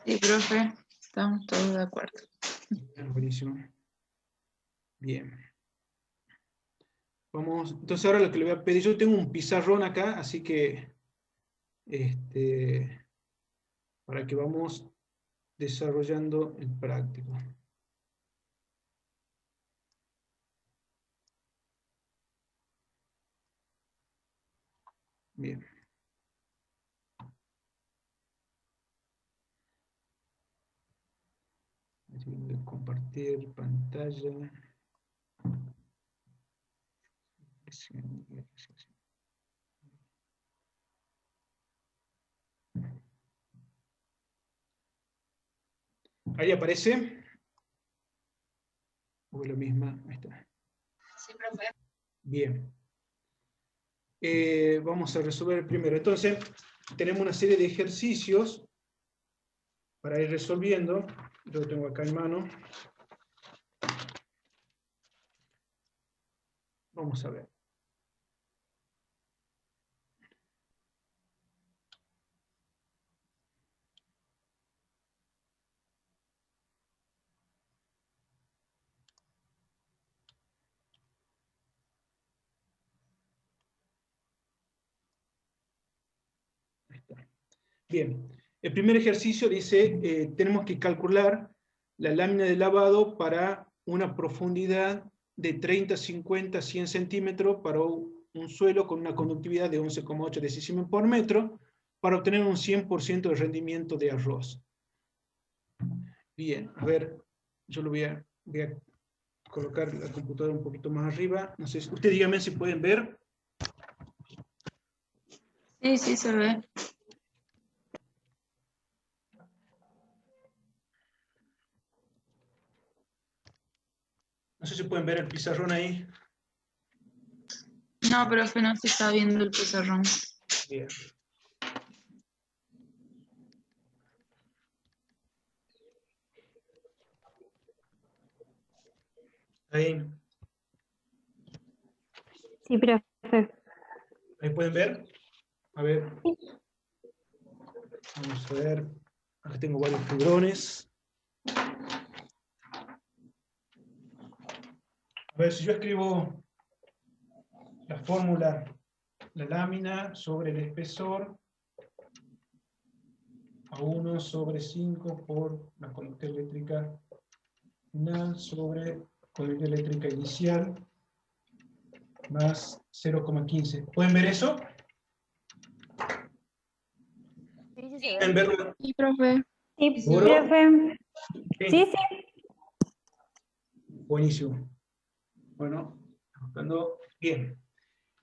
Sí, profe, estamos todos de acuerdo. Buenísimo. Bien. Vamos, entonces ahora lo que le voy a pedir, yo tengo un pizarrón acá, así que para que vamos desarrollando el práctico. Bien. Voy a compartir pantalla. ¿Ahí aparece? ¿O es la misma? Ahí está. Sí, profe. Bien. Vamos a resolver primero. Entonces, tenemos una serie de ejercicios para ir resolviendo. Yo lo tengo acá en mano. Vamos a ver. Ahí está. Bien. El primer ejercicio dice, tenemos que calcular la lámina de lavado para una profundidad de 30, 50, 100 centímetros para un suelo con una conductividad de 11,8 decisiemens por metro para obtener un 100% de rendimiento de arroz. Bien, a ver, yo lo voy a colocar la computadora un poquito más arriba. No sé, usted dígame si pueden ver. Sí, sí se ve. No sé si pueden ver el pizarrón ahí. No, profe, no se está viendo el pizarrón. Bien. Ahí, Sí, profe. ahí pueden ver. A ver. Vamos a ver. Acá tengo varios fibrones. A ver, si yo escribo la fórmula, la lámina sobre el espesor a 1 sobre 5 por la conductividad eléctrica final sobre conductividad eléctrica inicial más 0,15. ¿Pueden ver eso? Sí, sí se ¿Pueden ve. verlo? Sí, profe. Sí, ¿Seguro? profe. Sí. Sí, sí. Buenísimo. Bueno, buscando. Bien.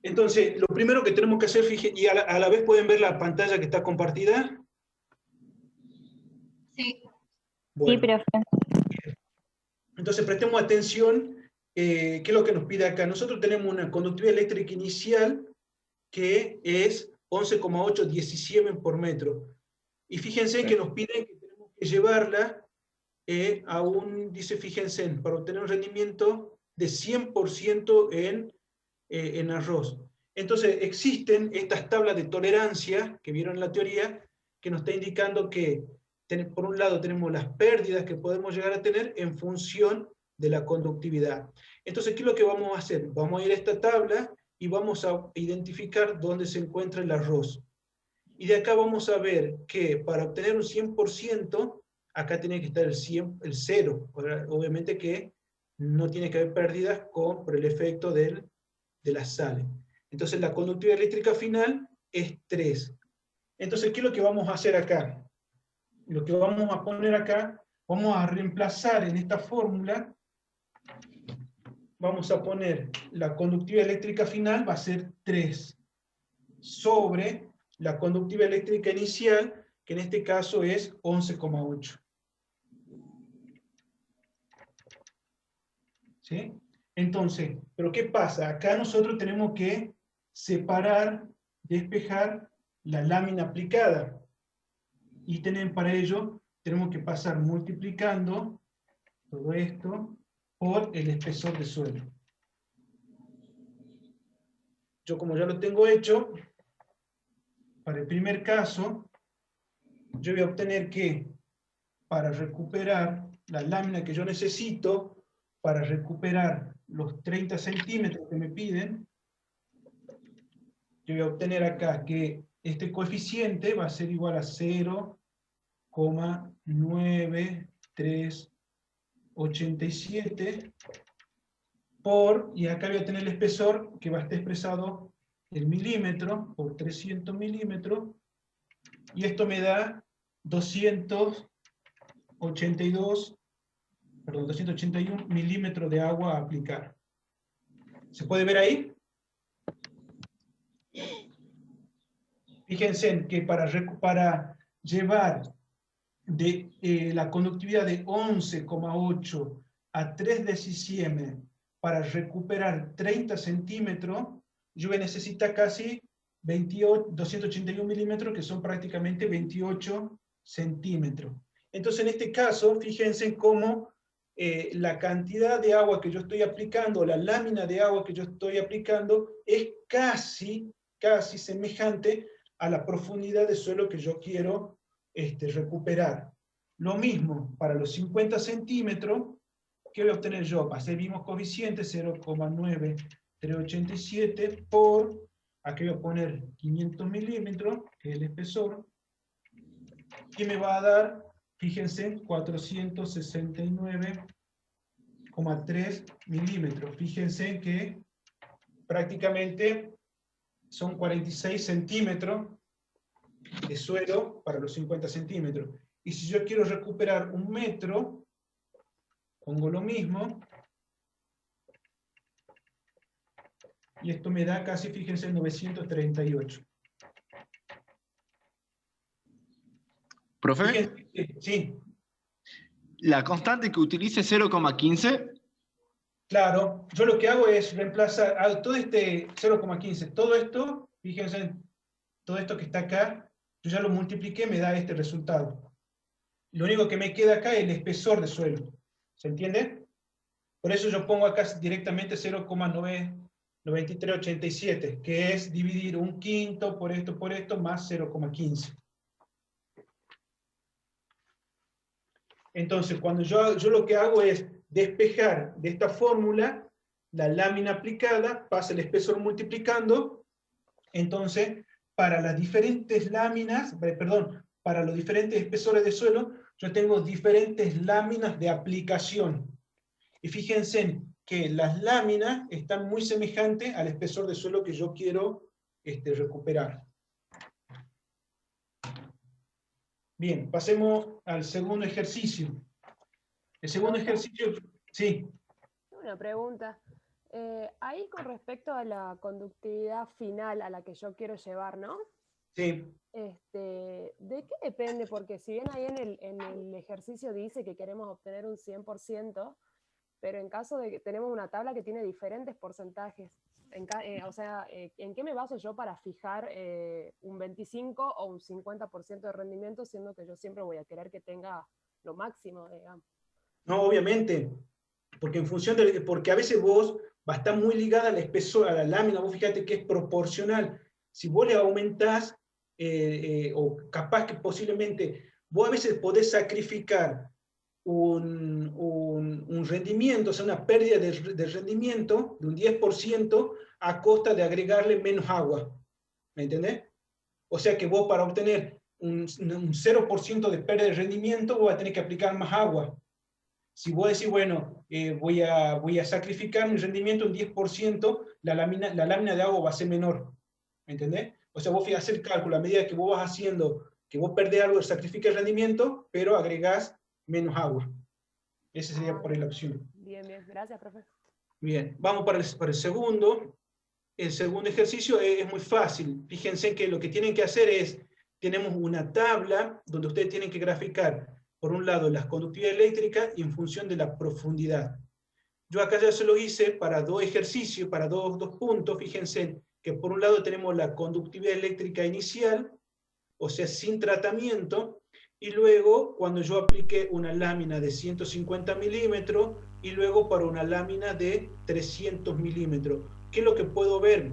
Entonces, lo primero que tenemos que hacer, fíjense, y a la vez pueden ver la pantalla que está compartida. Sí. Bueno, Sí, profe. entonces prestemos atención, ¿qué es lo que nos pide acá? Nosotros tenemos una conductividad eléctrica inicial que es 11,8 Siemens por metro. Y fíjense que nos piden que tenemos que llevarla a un, dice, fíjense, para obtener un rendimiento de 100% en arroz. Entonces, existen estas tablas de tolerancia que vieron en la teoría, que nos está indicando que, por un lado, tenemos las pérdidas que podemos llegar a tener en función de la conductividad. Entonces, ¿qué es lo que vamos a hacer? Vamos a ir a esta tabla y vamos a identificar dónde se encuentra el arroz. Y de acá vamos a ver que para obtener un 100%, acá tiene que estar el 0. Obviamente que no tiene que haber pérdidas por el efecto de las sales. Entonces la conductividad eléctrica final es 3. Entonces, ¿qué es lo que vamos a hacer acá? Lo que vamos a poner acá, vamos a reemplazar en esta fórmula, vamos a poner la conductividad eléctrica final, va a ser 3, sobre la conductividad eléctrica inicial, que en este caso es 11,8. ¿Sí? Entonces, ¿pero qué pasa? Acá nosotros tenemos que separar, despejar la lámina aplicada. Y para ello tenemos que pasar multiplicando todo esto por el espesor de suelo. Yo, como ya lo tengo hecho, para el primer caso, yo voy a obtener que para recuperar la lámina que yo necesito, para recuperar los 30 centímetros que me piden, yo voy a obtener acá que este coeficiente va a ser igual a 0,9387 por, y acá voy a tener el espesor que va a estar expresado en milímetros por 300 milímetros, y esto me da 281 milímetros de agua a aplicar. ¿Se puede ver ahí? Fíjense que para llevar la conductividad de 11,8 a 3 decisiemens para recuperar 30 centímetros, yo voy a necesitar casi 281 milímetros, que son prácticamente 28 centímetros. Entonces, en este caso, fíjense cómo la cantidad de agua que yo estoy aplicando, la lámina de agua que yo estoy aplicando, es casi semejante a la profundidad de suelo que yo quiero recuperar. Lo mismo para los 50 centímetros, ¿qué voy a obtener yo? Para hacer el mismo coeficiente, 0,9387 por, aquí voy a poner 500 milímetros, que es el espesor, y me va a dar, fíjense, 469,3 milímetros. Fíjense que prácticamente son 46 centímetros de suelo para los 50 centímetros. Y si yo quiero recuperar 1 metro, pongo lo mismo. Y esto me da casi, fíjense, 938. Profe, Fíjense, sí, la constante que utilice 0,15. claro. Yo lo que hago es reemplazar todo este 0,15, todo esto, fíjense, todo esto que está acá, yo ya lo multipliqué, me da este resultado. Lo único que me queda acá es el espesor de suelo. ¿Se entiende? Por eso yo pongo acá directamente 0,9387, que es dividir 1/5 por esto, más 0,15. Entonces, cuando yo lo que hago es despejar de esta fórmula la lámina aplicada, pasa el espesor multiplicando, entonces, para las diferentes láminas, perdón, para los diferentes espesores de suelo, yo tengo diferentes láminas de aplicación. Y fíjense que las láminas están muy semejantes al espesor de suelo que yo quiero recuperar. Bien, pasemos al segundo ejercicio. El segundo ejercicio, sí. Una pregunta. Ahí con respecto a la conductividad final a la que yo quiero llevar, ¿no? Sí. ¿De qué depende? Porque si bien ahí en el ejercicio dice que queremos obtener un 100%, pero en caso de que tenemos una tabla que tiene diferentes porcentajes, o sea, ¿en qué me baso yo para fijar un 25 o un 50% de rendimiento, siendo que yo siempre voy a querer que tenga lo máximo, digamos? No, obviamente, porque en función porque a veces vos va a estar muy ligada al espesor, a la lámina, vos fíjate que es proporcional. Si vos le aumentás, o capaz que posiblemente, vos a veces podés sacrificar un rendimiento, o sea, una pérdida de rendimiento de un 10% a costa de agregarle menos agua. ¿Me entendés? O sea que vos para obtener un 0% de pérdida de rendimiento, vos vas a tener que aplicar más agua. Si vos decís, bueno, voy a sacrificar mi rendimiento un 10%, la lámina de agua va a ser menor. ¿Me entendés? O sea, vos haces el cálculo a medida que vos vas haciendo, que vos perdés algo, sacrificas el rendimiento, pero agregás menos agua. Esa sería por ahí la opción. Bien, bien. Gracias, profe. Bien, vamos para el segundo. El segundo ejercicio es muy fácil. Fíjense que lo que tienen que hacer es, tenemos una tabla donde ustedes tienen que graficar, por un lado, las conductividad eléctrica y en función de la profundidad. Yo acá ya se lo hice para 2 ejercicios, para dos puntos. Fíjense que por un lado tenemos la conductividad eléctrica inicial, o sea, sin tratamiento, y luego cuando yo apliqué una lámina de 150 milímetros y luego para una lámina de 300 milímetros. ¿Qué es lo que puedo ver?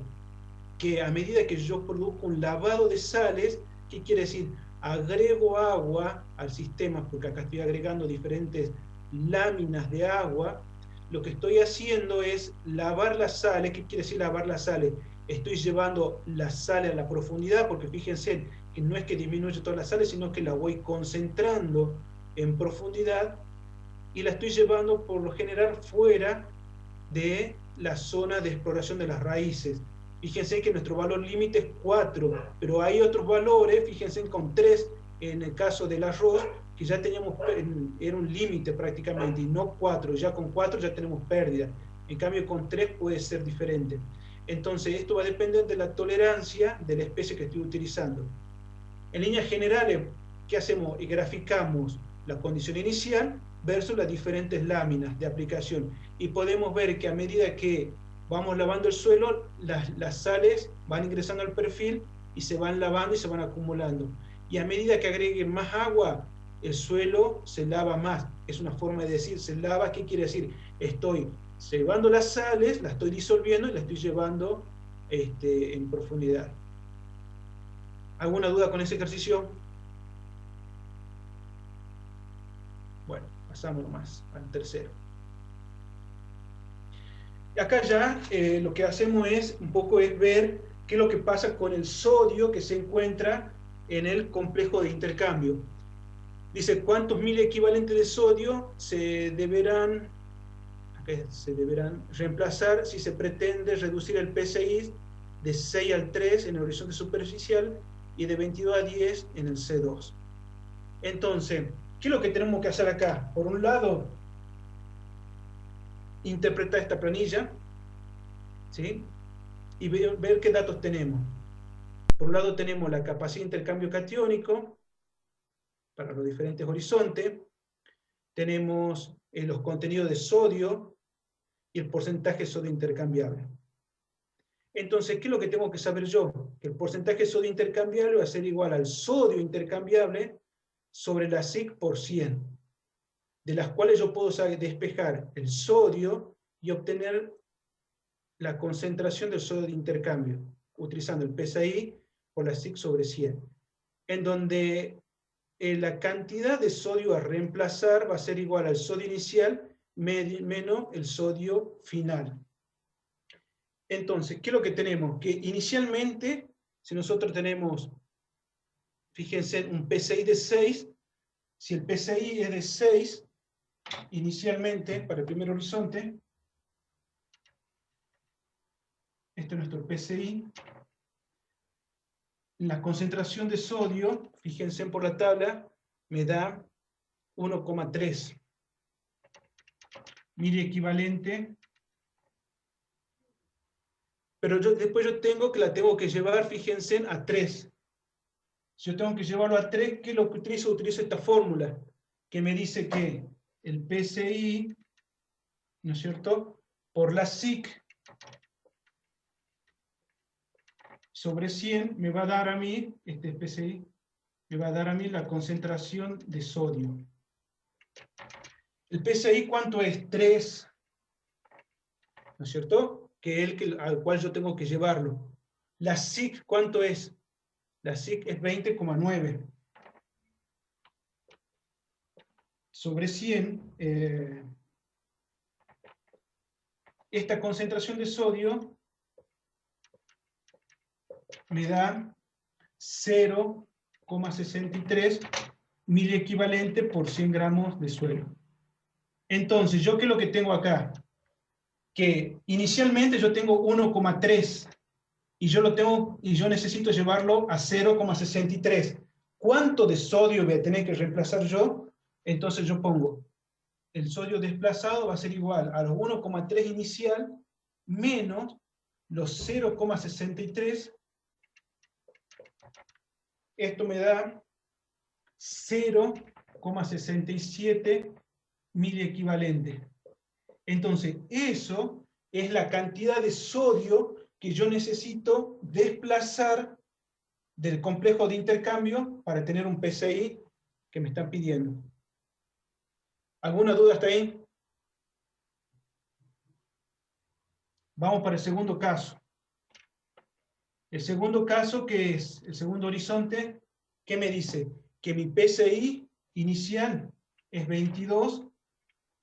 Que a medida que yo produzco un lavado de sales, ¿qué quiere decir? Agrego agua al sistema, porque acá estoy agregando diferentes láminas de agua. Lo que estoy haciendo es lavar las sales. ¿Qué quiere decir lavar las sales? Estoy llevando las sales a la profundidad, porque fíjense que no es que disminuye todas las sales, sino que las voy concentrando en profundidad y la estoy llevando por lo general fuera de la zona de exploración de las raíces. Fíjense que nuestro valor límite es 4, pero hay otros valores, fíjense con 3 en el caso del arroz, que ya teníamos, era un límite prácticamente, y no 4, ya con 4 ya tenemos pérdida, en cambio con 3 puede ser diferente. Entonces esto va a depender de la tolerancia de la especie que estoy utilizando. En líneas generales, ¿qué hacemos? Y graficamos la condición inicial versus las diferentes láminas de aplicación, y podemos ver que a medida que vamos lavando el suelo, las sales van ingresando al perfil y se van lavando y se van acumulando, y a medida que agreguen más agua, el suelo se lava más. Es una forma de decir se lava. ¿Qué quiere decir? Estoy llevando las sales, las estoy disolviendo y las estoy llevando en profundidad. ¿Alguna duda con ese ejercicio? Bueno, pasamos nomás al tercero. Y acá ya lo que hacemos es un poco es ver qué es lo que pasa con el sodio que se encuentra en el complejo de intercambio. Dice cuántos mil equivalentes de sodio se deberán reemplazar si se pretende reducir el PCI de 6 al 3 en el horizonte superficial y de 22 a 10 en el C2. Entonces, ¿qué es lo que tenemos que hacer acá? Por un lado, interpretar esta planilla, ¿sí? Y ver qué datos tenemos. Por un lado tenemos la capacidad de intercambio catiónico para los diferentes horizontes, tenemos los contenidos de sodio y el porcentaje de sodio intercambiable. Entonces, ¿qué es lo que tengo que saber yo? Que el porcentaje de sodio intercambiable va a ser igual al sodio intercambiable sobre la SIC por 100, de las cuales yo puedo despejar el sodio y obtener la concentración del sodio de intercambio, utilizando el PSI por la SIC sobre 100, en donde la cantidad de sodio a reemplazar va a ser igual al sodio inicial menos el sodio final. Entonces, ¿qué es lo que tenemos? Que inicialmente, si nosotros tenemos, fíjense, un PSI de 6, si el PSI es de 6, inicialmente, para el primer horizonte, este es nuestro PSI, la concentración de sodio, fíjense por la tabla, me da 1,3 miliequivalente. Pero después yo la tengo que llevar, fíjense, a 3. Si yo tengo que llevarlo a 3, ¿qué es lo que utilizo? Utilizo esta fórmula, que me dice que el PSI, ¿no es cierto?, por la SIC sobre 100 me va a dar a mí, este PSI, me va a dar a mí la concentración de sodio. ¿El PSI cuánto es? 3, ¿no es cierto?, que es al cual yo tengo que llevarlo. La SIC, ¿cuánto es? La SIC es 20,9. Sobre 100, esta concentración de sodio me da 0,63 miliequivalente por 100 gramos de suelo. Entonces, ¿yo qué es lo que tengo acá? Que inicialmente yo tengo 1,3 y yo necesito llevarlo a 0,63. ¿Cuánto de sodio voy a tener que reemplazar yo? Entonces yo pongo, el sodio desplazado va a ser igual a los 1,3 inicial menos los 0,63. Esto me da 0,67 miliequivalente. Entonces, eso es la cantidad de sodio que yo necesito desplazar del complejo de intercambio para tener un PSI que me están pidiendo. ¿Alguna duda hasta ahí? Vamos para el segundo caso. El segundo caso, que es el segundo horizonte, ¿qué me dice? Que mi PSI inicial es 22,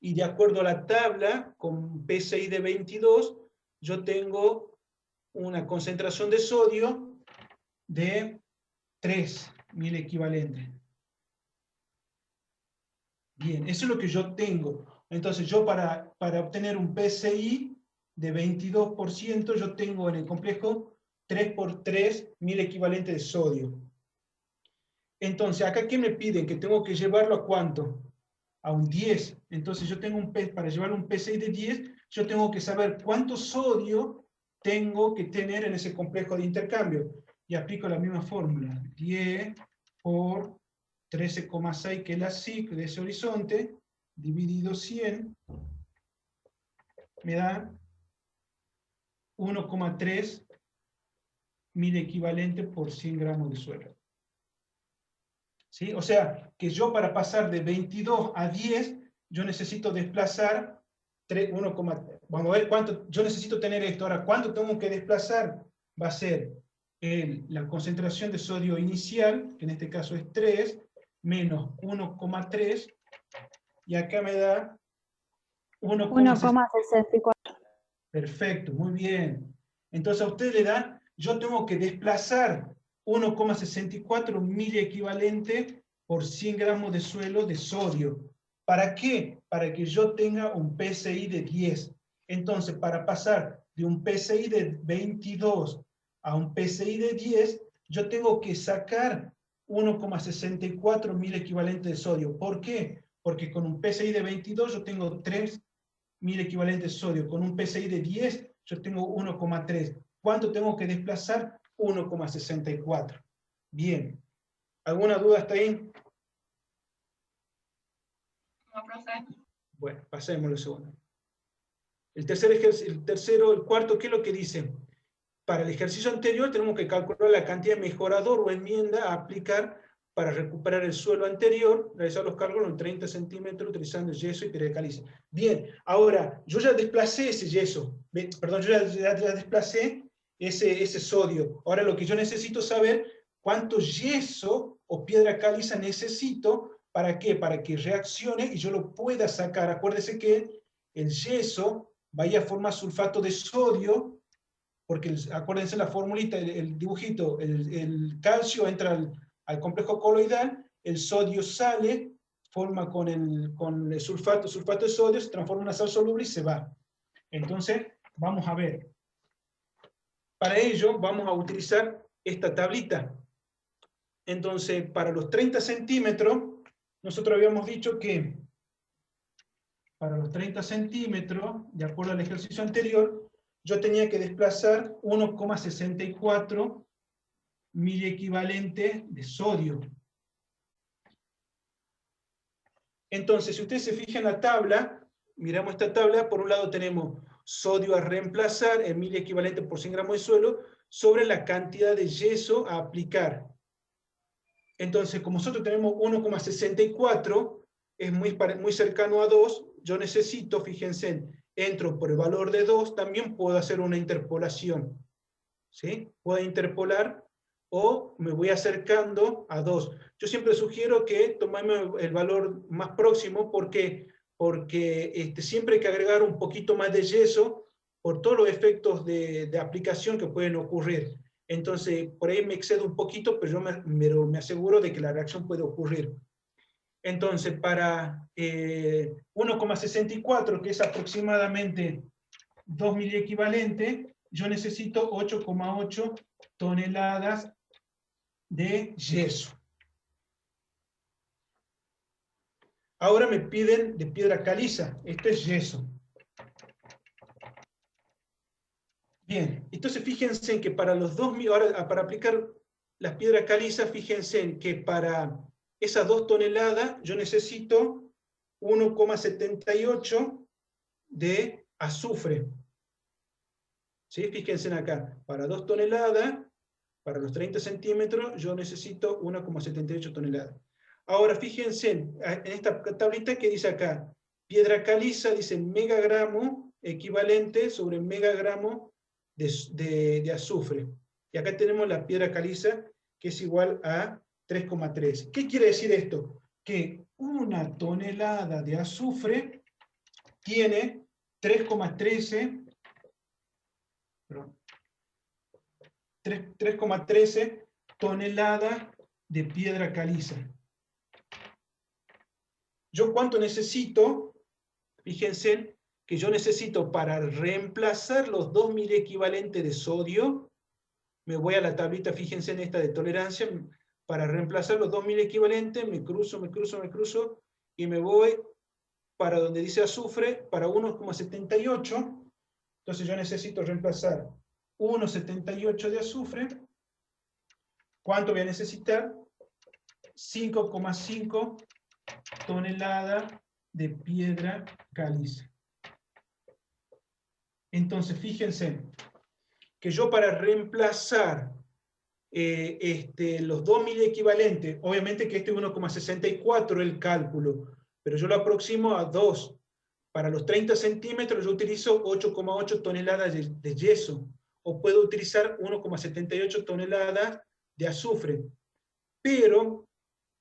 y de acuerdo a la tabla, con PSI de 22, yo tengo una concentración de sodio de 3 miliequivalentes. Bien, eso es lo que yo tengo. Entonces yo para obtener un PSI de 22%, yo tengo en el complejo 3 por 3 miliequivalentes de sodio. Entonces, ¿acá qué me piden? Que tengo que llevarlo ¿a cuánto? A un 10. Entonces yo tengo para llevar un PSI de 10, yo tengo que saber cuánto sodio tengo que tener en ese complejo de intercambio. Y aplico la misma fórmula. 10 por 13,6, que es la SIC de ese horizonte, dividido 100, me da 1,3 miliequivalente por 100 gramos de suelo. ¿Sí? O sea, que yo para pasar de 22 a 10, yo necesito desplazar 1, vamos a ver cuánto, yo necesito tener esto. Ahora, ¿cuánto tengo que desplazar? Va a ser la concentración de sodio inicial, que en este caso es 3, menos 1,3, y acá me da 1,64. Perfecto, muy bien. Entonces a usted le da, yo tengo que desplazar 1,64 miliequivalente por 100 gramos de suelo de sodio. ¿Para qué? Para que yo tenga un PSI de 10. Entonces, para pasar de un PSI de 22 a un PSI de 10, yo tengo que sacar 1,64 mil equivalentes de sodio. ¿Por qué? Porque con un PSI de 22 yo tengo 3.000 equivalentes de sodio. Con un PSI de 10 yo tengo 1,3. ¿Cuánto tengo que desplazar? 1,64. Bien. ¿Alguna duda hasta ahí? No, profe. Bueno, pasemos al segundo. El cuarto, ¿qué es lo que dice? Para el ejercicio anterior tenemos que calcular la cantidad de mejorador o enmienda a aplicar para recuperar el suelo anterior, realizar los cálculos en 30 centímetros utilizando yeso y piedra caliza. Bien, ahora, yo ya desplacé ese yeso, perdón, yo ya desplacé ese sodio. Ahora lo que yo necesito saber, cuánto yeso o piedra caliza necesito, ¿para qué? Para que reaccione y yo lo pueda sacar. Acuérdese que el yeso vaya a formar sulfato de sodio, porque acuérdense la formulita, el dibujito, el calcio entra al complejo coloidal, el sodio sale, forma con el sulfato de sodio, se transforma en una sal soluble y se va. Entonces, vamos a ver. Para ello, vamos a utilizar esta tablita. Entonces, para los 30 centímetros, nosotros habíamos dicho que para los 30 centímetros, de acuerdo al ejercicio anterior, yo tenía que desplazar 1,64 miliequivalentes de sodio. Entonces, si ustedes se fijan en la tabla, miramos esta tabla, por un lado tenemos sodio a reemplazar en miliequivalente por 100 gramos de suelo, sobre la cantidad de yeso a aplicar. Entonces, como nosotros tenemos 1,64, es muy cercano a 2, yo necesito, fíjense, entro por el valor de 2, también puedo hacer una interpolación. ¿Sí? Puedo interpolar o me voy acercando a 2. Yo siempre sugiero que tomemos el valor más próximo, porque siempre hay que agregar un poquito más de yeso por todos los efectos de aplicación que pueden ocurrir. Entonces, por ahí me excedo un poquito, pero yo me aseguro de que la reacción puede ocurrir. Entonces, para 1,64, que es aproximadamente 2 miliequivalentes, yo necesito 8,8 toneladas de yeso. Ahora me piden de piedra caliza. Esto es yeso. Bien, entonces fíjense que para los 2.000, ahora para aplicar las piedras caliza, fíjense que para esas 2 toneladas yo necesito 1,78 de azufre. ¿Sí? Fíjense acá, para 2 toneladas, para los 30 centímetros, yo necesito 1,78 toneladas. Ahora fíjense en esta tablita que dice acá, piedra caliza, dice megagramo equivalente sobre megagramo de azufre. Y acá tenemos la piedra caliza, que es igual a 3,3. ¿Qué quiere decir esto? Que una tonelada de azufre tiene 3,13 toneladas de piedra caliza. ¿Yo cuánto necesito? Fíjense que yo necesito para reemplazar los 2 miliequivalentes de sodio, me voy a la tablita, fíjense en esta de tolerancia, para reemplazar los 2 miliequivalentes, me cruzo, y me voy para donde dice azufre, para 1,78, entonces yo necesito reemplazar 1,78 de azufre. ¿Cuánto voy a necesitar? 5,5 toneladas de piedra caliza. Entonces, fíjense que yo para reemplazar los 2 miliequivalentes, obviamente que este es 1,64 el cálculo, pero yo lo aproximo a 2. Para los 30 centímetros yo utilizo 8,8 toneladas de yeso, o puedo utilizar 1,78 toneladas de azufre. Pero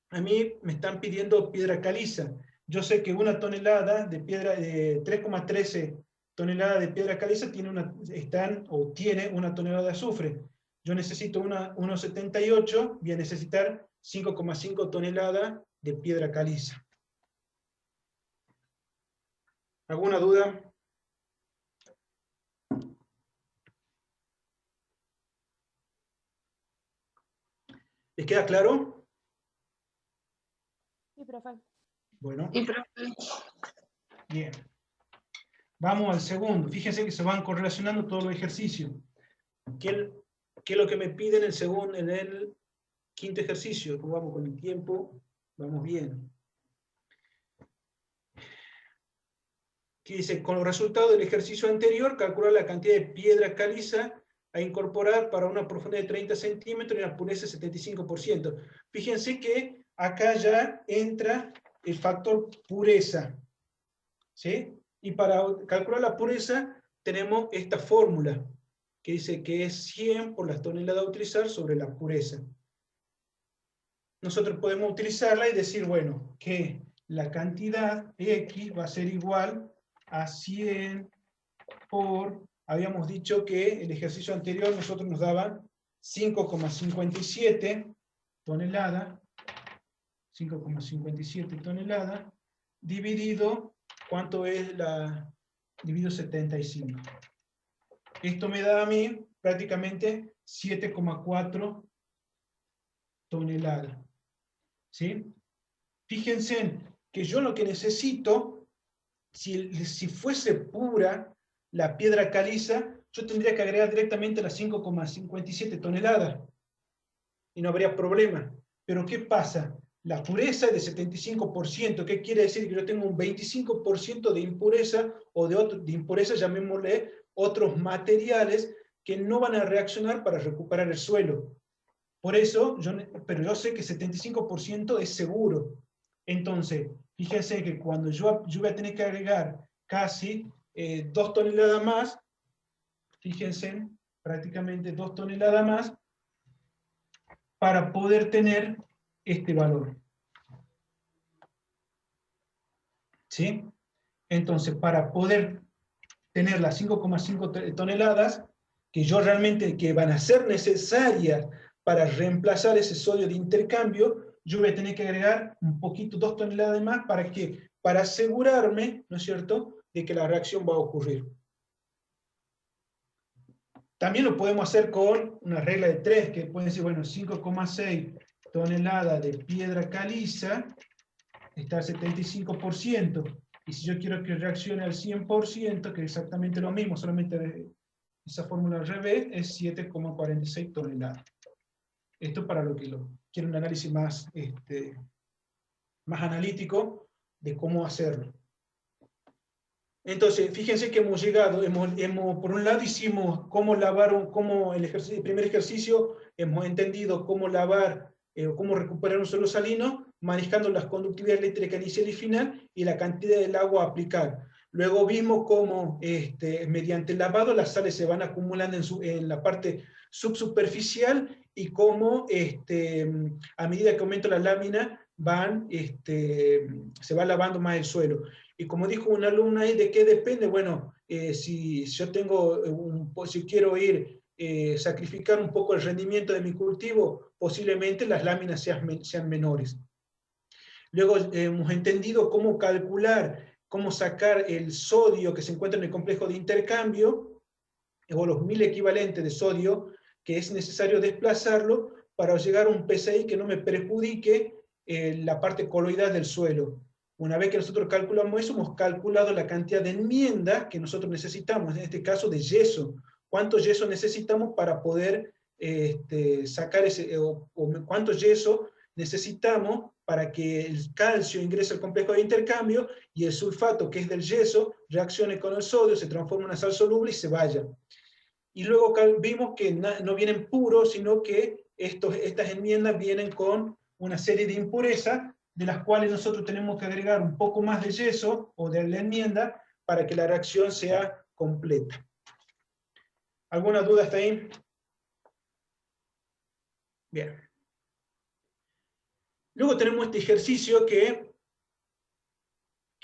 a mí me están pidiendo piedra caliza. Yo sé que una tonelada de piedra, 3,13 toneladas de piedra caliza tiene una tonelada de azufre. Yo necesito 1,78, voy a necesitar 5,5 toneladas de piedra caliza. ¿Alguna duda? ¿Les queda claro? profe. Bueno, Sí, profe. bien. Vamos al segundo. Fíjense que se van correlacionando todos los ejercicios. ¿Qué es lo que me pide en el segundo, en el quinto ejercicio? Pues vamos con el tiempo, vamos bien. Que dice, con los resultados del ejercicio anterior, calcular la cantidad de piedra caliza a incorporar para una profundidad de 30 centímetros y una pureza de 75%. Fíjense que acá ya entra el factor pureza, ¿sí? Y para calcular la pureza tenemos esta fórmula, que dice que es 100 por las toneladas a utilizar sobre la pureza. Nosotros podemos utilizarla y decir, bueno, que la cantidad X va a ser igual a 100 por, habíamos dicho que el ejercicio anterior nosotros nos daban 5,57 toneladas, 5,57 toneladas, dividido, ¿cuánto es dividido 75? Esto me da a mí prácticamente 7,4 toneladas. ¿Sí? Fíjense que yo lo que necesito, si fuese pura la piedra caliza, yo tendría que agregar directamente las 5,57 toneladas y no habría problema. Pero ¿qué pasa? La pureza es de 75%. ¿Qué quiere decir? Que yo tengo un 25% de impureza o de impureza, llamémosle, otros materiales que no van a reaccionar para recuperar el suelo. Por eso, pero yo sé que 75% es seguro. Entonces, fíjense que cuando yo voy a tener que agregar casi 2 toneladas más, fíjense, prácticamente 2 toneladas más, para poder tener este valor. ¿Sí? Entonces, para poder tener las 5,5 toneladas, que yo realmente, que van a ser necesarias para reemplazar ese sodio de intercambio, yo voy a tener que agregar un poquito, 2 toneladas de más, ¿para qué? Para asegurarme, ¿no es cierto?, de que la reacción va a ocurrir. También lo podemos hacer con una regla de 3, que pueden decir, bueno, 5,6 toneladas de piedra caliza está al 75%, y si yo quiero que reaccione al 100%, que es exactamente lo mismo, solamente esa fórmula al revés, es 7,46 toneladas. Esto para lo que quiero un análisis más, más analítico de cómo hacerlo. Entonces, fíjense que hemos llegado, por un lado hicimos cómo lavar, el primer ejercicio, hemos entendido cómo lavar, cómo recuperar un suelo salino, manejando las conductividades eléctricas inicial y final, y la cantidad del agua a aplicar. Luego vimos cómo, mediante el lavado, las sales se van acumulando en la parte subsuperficial, y cómo, a medida que aumenta la lámina, se va lavando más el suelo. Y como dijo una alumna ahí, ¿de qué depende? Bueno, si yo si quiero sacrificar un poco el rendimiento de mi cultivo, posiblemente las láminas sean menores. Luego hemos entendido cómo calcular, cómo sacar el sodio que se encuentra en el complejo de intercambio, o los 1000 equivalentes de sodio, que es necesario desplazarlo para llegar a un PSI que no me perjudique la parte coloidal del suelo. Una vez que nosotros calculamos eso, hemos calculado la cantidad de enmienda que nosotros necesitamos, en este caso de yeso. ¿Cuánto yeso necesitamos para poder sacar cuánto yeso necesitamos para que el calcio ingrese al complejo de intercambio y el sulfato, que es del yeso, reaccione con el sodio, se transforme en una sal soluble y se vaya? Y luego vimos que no vienen puros, sino que estas enmiendas vienen con una serie de impurezas, de las cuales nosotros tenemos que agregar un poco más de yeso o de la enmienda para que la reacción sea completa. ¿Alguna duda hasta ahí? Bien. Luego tenemos este ejercicio que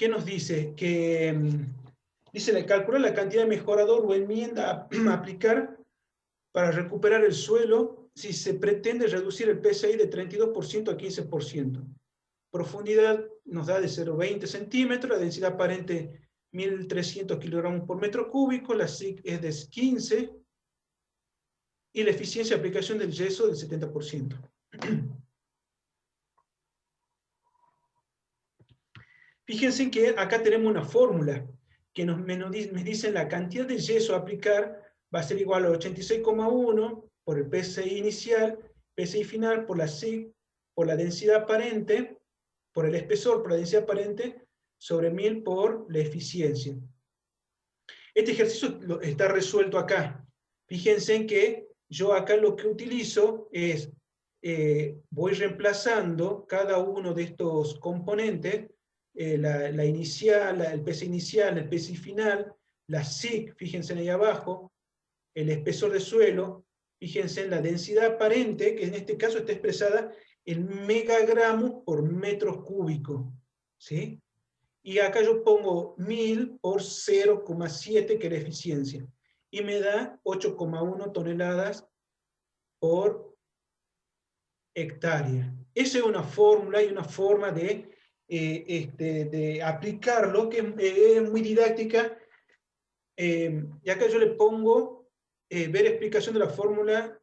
nos dice que dice calcular la cantidad de mejorador o enmienda a aplicar para recuperar el suelo si se pretende reducir el PSI de 32% a 15%. Profundidad nos da de 0,20 centímetros, la densidad aparente 1.300 kilogramos por metro cúbico, la SIC es de 15, y la eficiencia de aplicación del yeso del 70%. Fíjense que acá tenemos una fórmula que me dicen la cantidad de yeso a aplicar va a ser igual a 86,1 por el PSI inicial, PSI final por la SIC, por la densidad aparente, por el espesor, por la densidad aparente, sobre 1000 por la eficiencia. Este ejercicio está resuelto acá. Fíjense en que yo acá lo que utilizo es, voy reemplazando cada uno de estos componentes, la inicial, el PSI inicial, el PSI final, la SIC, fíjense ahí abajo, el espesor de suelo, fíjense en la densidad aparente, que en este caso está expresada en megagramos por metros cúbicos, ¿sí? Y acá yo pongo 1000 por 0,7, que es la eficiencia, y me da 8,1 toneladas por hectárea. Esa es una fórmula y una forma de aplicarlo, que es muy didáctica, y acá yo le pongo ver explicación de la fórmula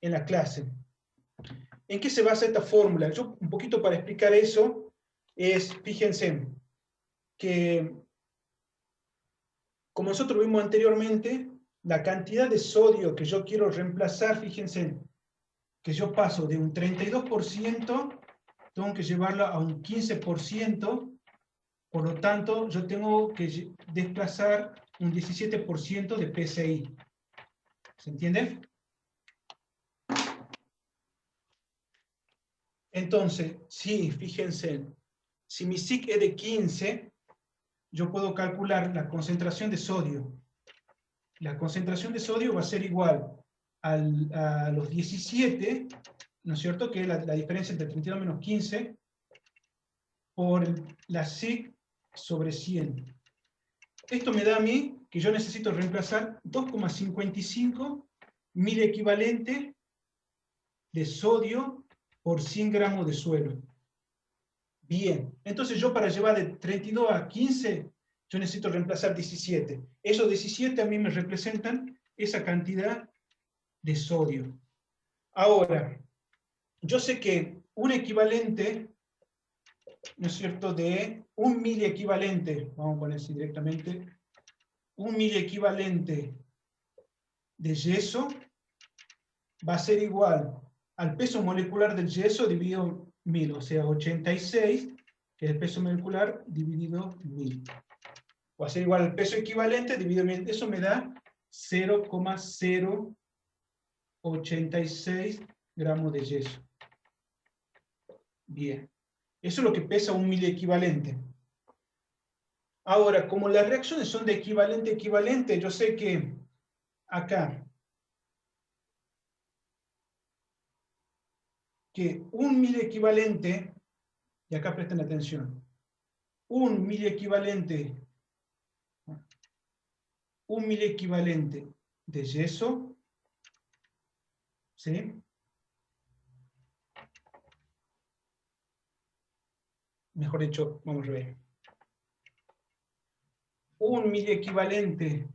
en la clase. ¿En qué se basa esta fórmula? Yo un poquito para explicar eso, fíjense, que como nosotros vimos anteriormente, la cantidad de sodio que yo quiero reemplazar, fíjense, que yo paso de un 32%, tengo que llevarla a un 15%, por lo tanto, yo tengo que desplazar un 17% de PSI. ¿Se entiende? Entonces, sí, fíjense, si mi SIC es de 15, yo puedo calcular la concentración de sodio. La concentración de sodio va a ser igual a los 17, ¿no es cierto? Que es la diferencia entre 32 menos 15, por la SIC sobre 100. Esto me da a mí que yo necesito reemplazar 2,55 mil equivalente de sodio por 100 gramos de suelo. Bien, entonces yo para llevar de 32 a 15, yo necesito reemplazar 17. Esos 17 a mí me representan esa cantidad de sodio. Ahora, yo sé que un equivalente, ¿no es cierto?, de un miliequivalente, vamos a poner así directamente, un miliequivalente de yeso va a ser igual al peso molecular del yeso dividido 1000, o sea, 86, que es el peso molecular dividido 1000. Va a ser igual al peso equivalente dividido 1000. Eso me da 0,086 gramos de yeso. Bien. Eso es lo que pesa un miliequivalente. Ahora, como las reacciones son de equivalente a equivalente, yo sé que acá, que un miliequivalente, y acá presten atención, un miliequivalente de yeso, ¿sí? Mejor dicho, vamos a ver. Un miliequivalente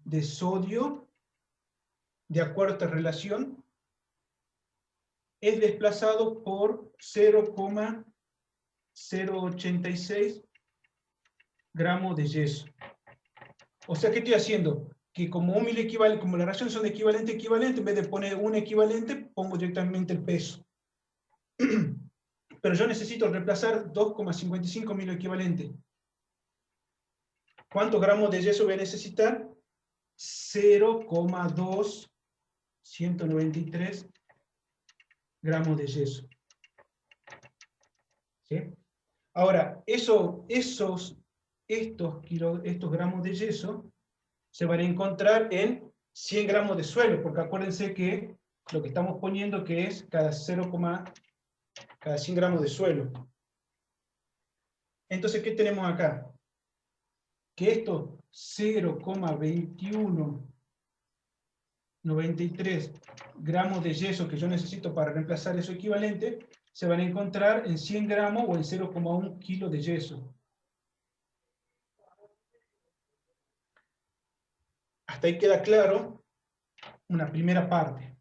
de sodio, de acuerdo a esta relación, es desplazado por 0,086 gramos de yeso. O sea, ¿qué estoy haciendo? Que como un miliequivalente, como las reacciones son de equivalente a equivalente, en vez de poner un equivalente, pongo directamente el peso. Pero yo necesito reemplazar 2,55 miliequivalentes. ¿Cuántos gramos de yeso voy a necesitar? 0,2193 gramos de yeso. ¿Sí? Ahora, estos gramos de yeso se van a encontrar en 100 gramos de suelo, porque acuérdense que lo que estamos poniendo que es cada 100 gramos de suelo. Entonces, ¿qué tenemos acá? Que estos 0,2193 gramos de yeso que yo necesito para reemplazar eso equivalente, se van a encontrar en 100 gramos o en 0,1 kilo de yeso. Hasta ahí queda claro una primera parte.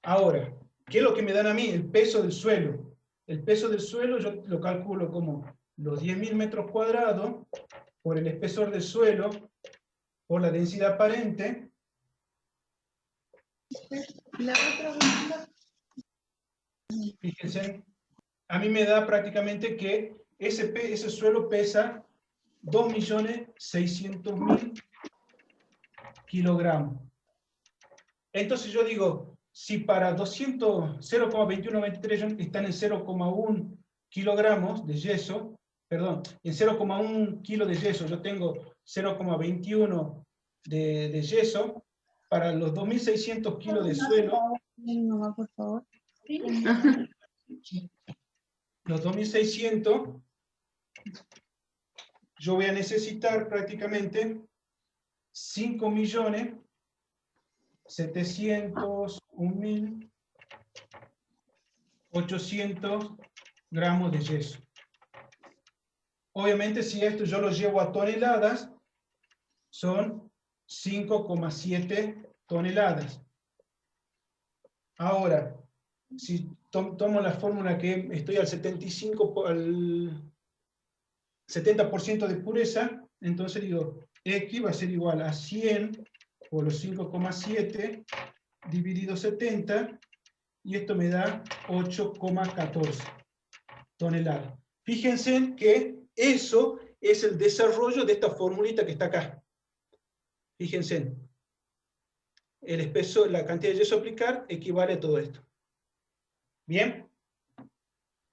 Ahora, ¿qué es lo que me dan a mí? El peso del suelo. el peso del suelo yo lo calculo como los 10.000 metros cuadrados por el espesor del suelo, por la densidad aparente. Fíjense, a mí me da prácticamente que ese suelo pesa 2.600.000 kilogramos. Entonces yo digo, si para 0,2193 están en 0,1 kilogramos de yeso, perdón, en 0,1 kilo de yeso yo tengo 0,21 de yeso, para los 2.600 kilos de suelo, Por favor. los 2.600, yo voy a necesitar prácticamente 5.701.800 gramos de yeso. Obviamente, si esto yo lo llevo a toneladas, son 5,7 toneladas. Ahora, si tomo la fórmula que estoy al 70% de pureza, entonces digo, X va a ser igual a 100 por los 5,7 dividido 70, y esto me da 8,14 toneladas. Fíjense que eso es el desarrollo de esta formulita que está acá. Fíjense, el espesor, la cantidad de yeso a aplicar equivale a todo esto. Bien,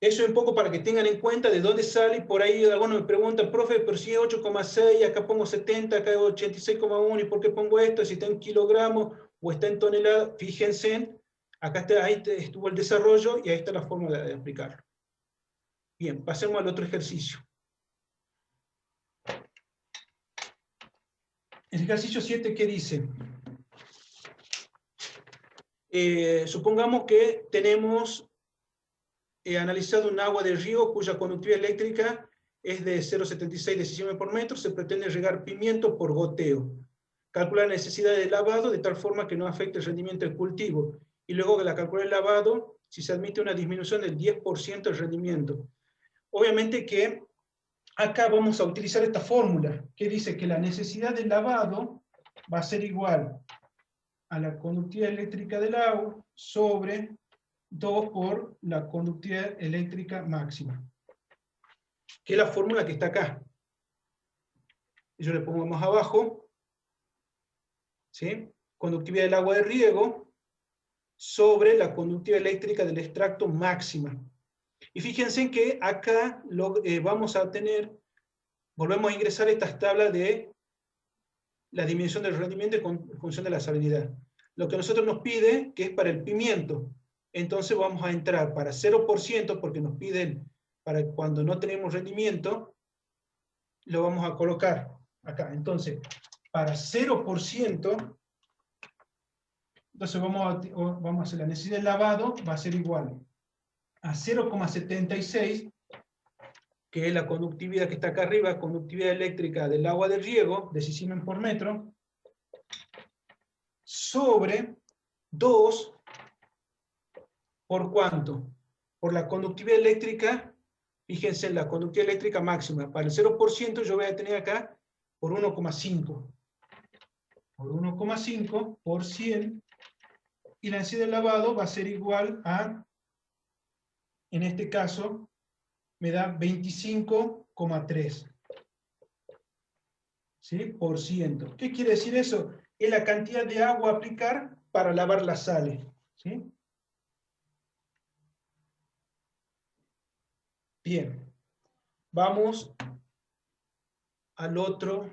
eso es un poco para que tengan en cuenta de dónde sale. Por ahí algunos me preguntan, profe, pero si es 8,6, acá pongo 70, acá es 86,1, ¿y por qué pongo esto? Si está en kilogramos o está en toneladas. Fíjense, acá está, ahí estuvo el desarrollo y ahí está la forma de aplicarlo. Bien, pasemos al otro ejercicio. El ejercicio 7, ¿qué dice? Supongamos que tenemos analizado un agua de río cuya conductividad eléctrica es de 0,76 decisiones por metro. Se pretende regar pimiento por goteo. Calcular la necesidad de lavado de tal forma que no afecte el rendimiento del cultivo. Y luego que la calcular el lavado, si se admite una disminución del 10% del rendimiento. Obviamente que acá vamos a utilizar esta fórmula, que dice que la necesidad de lavado va a ser igual a la conductividad eléctrica del agua sobre 2 por la conductividad eléctrica máxima, que es la fórmula que está acá. Yo le pongo más abajo, ¿sí? Conductividad del agua de riego sobre la conductividad eléctrica del extracto máxima. Y fíjense que acá vamos a tener, volvemos a ingresar estas tablas de la disminución del rendimiento en función de la salinidad. Lo que nosotros nos pide, que es para el pimiento, entonces vamos a entrar para 0%, porque nos piden para cuando no tenemos rendimiento, lo vamos a colocar acá. Entonces, para 0%, entonces vamos a hacer la necesidad de lavado, va a ser igual a 0,76, que es la conductividad que está acá arriba, conductividad eléctrica del agua de riego, de Siemens por metro, sobre 2, ¿por cuánto? Por la conductividad eléctrica, fíjense, la conductividad eléctrica máxima. Para el 0% yo voy a tener acá por 1,5. Por 1,5 por 100, y la necesidad de lavado va a ser igual a, en este caso, me da 25,3. ¿Sí? Por ciento. ¿Qué quiere decir eso? Es la cantidad de agua a aplicar para lavar las sales. ¿Sí? Bien. Vamos al otro.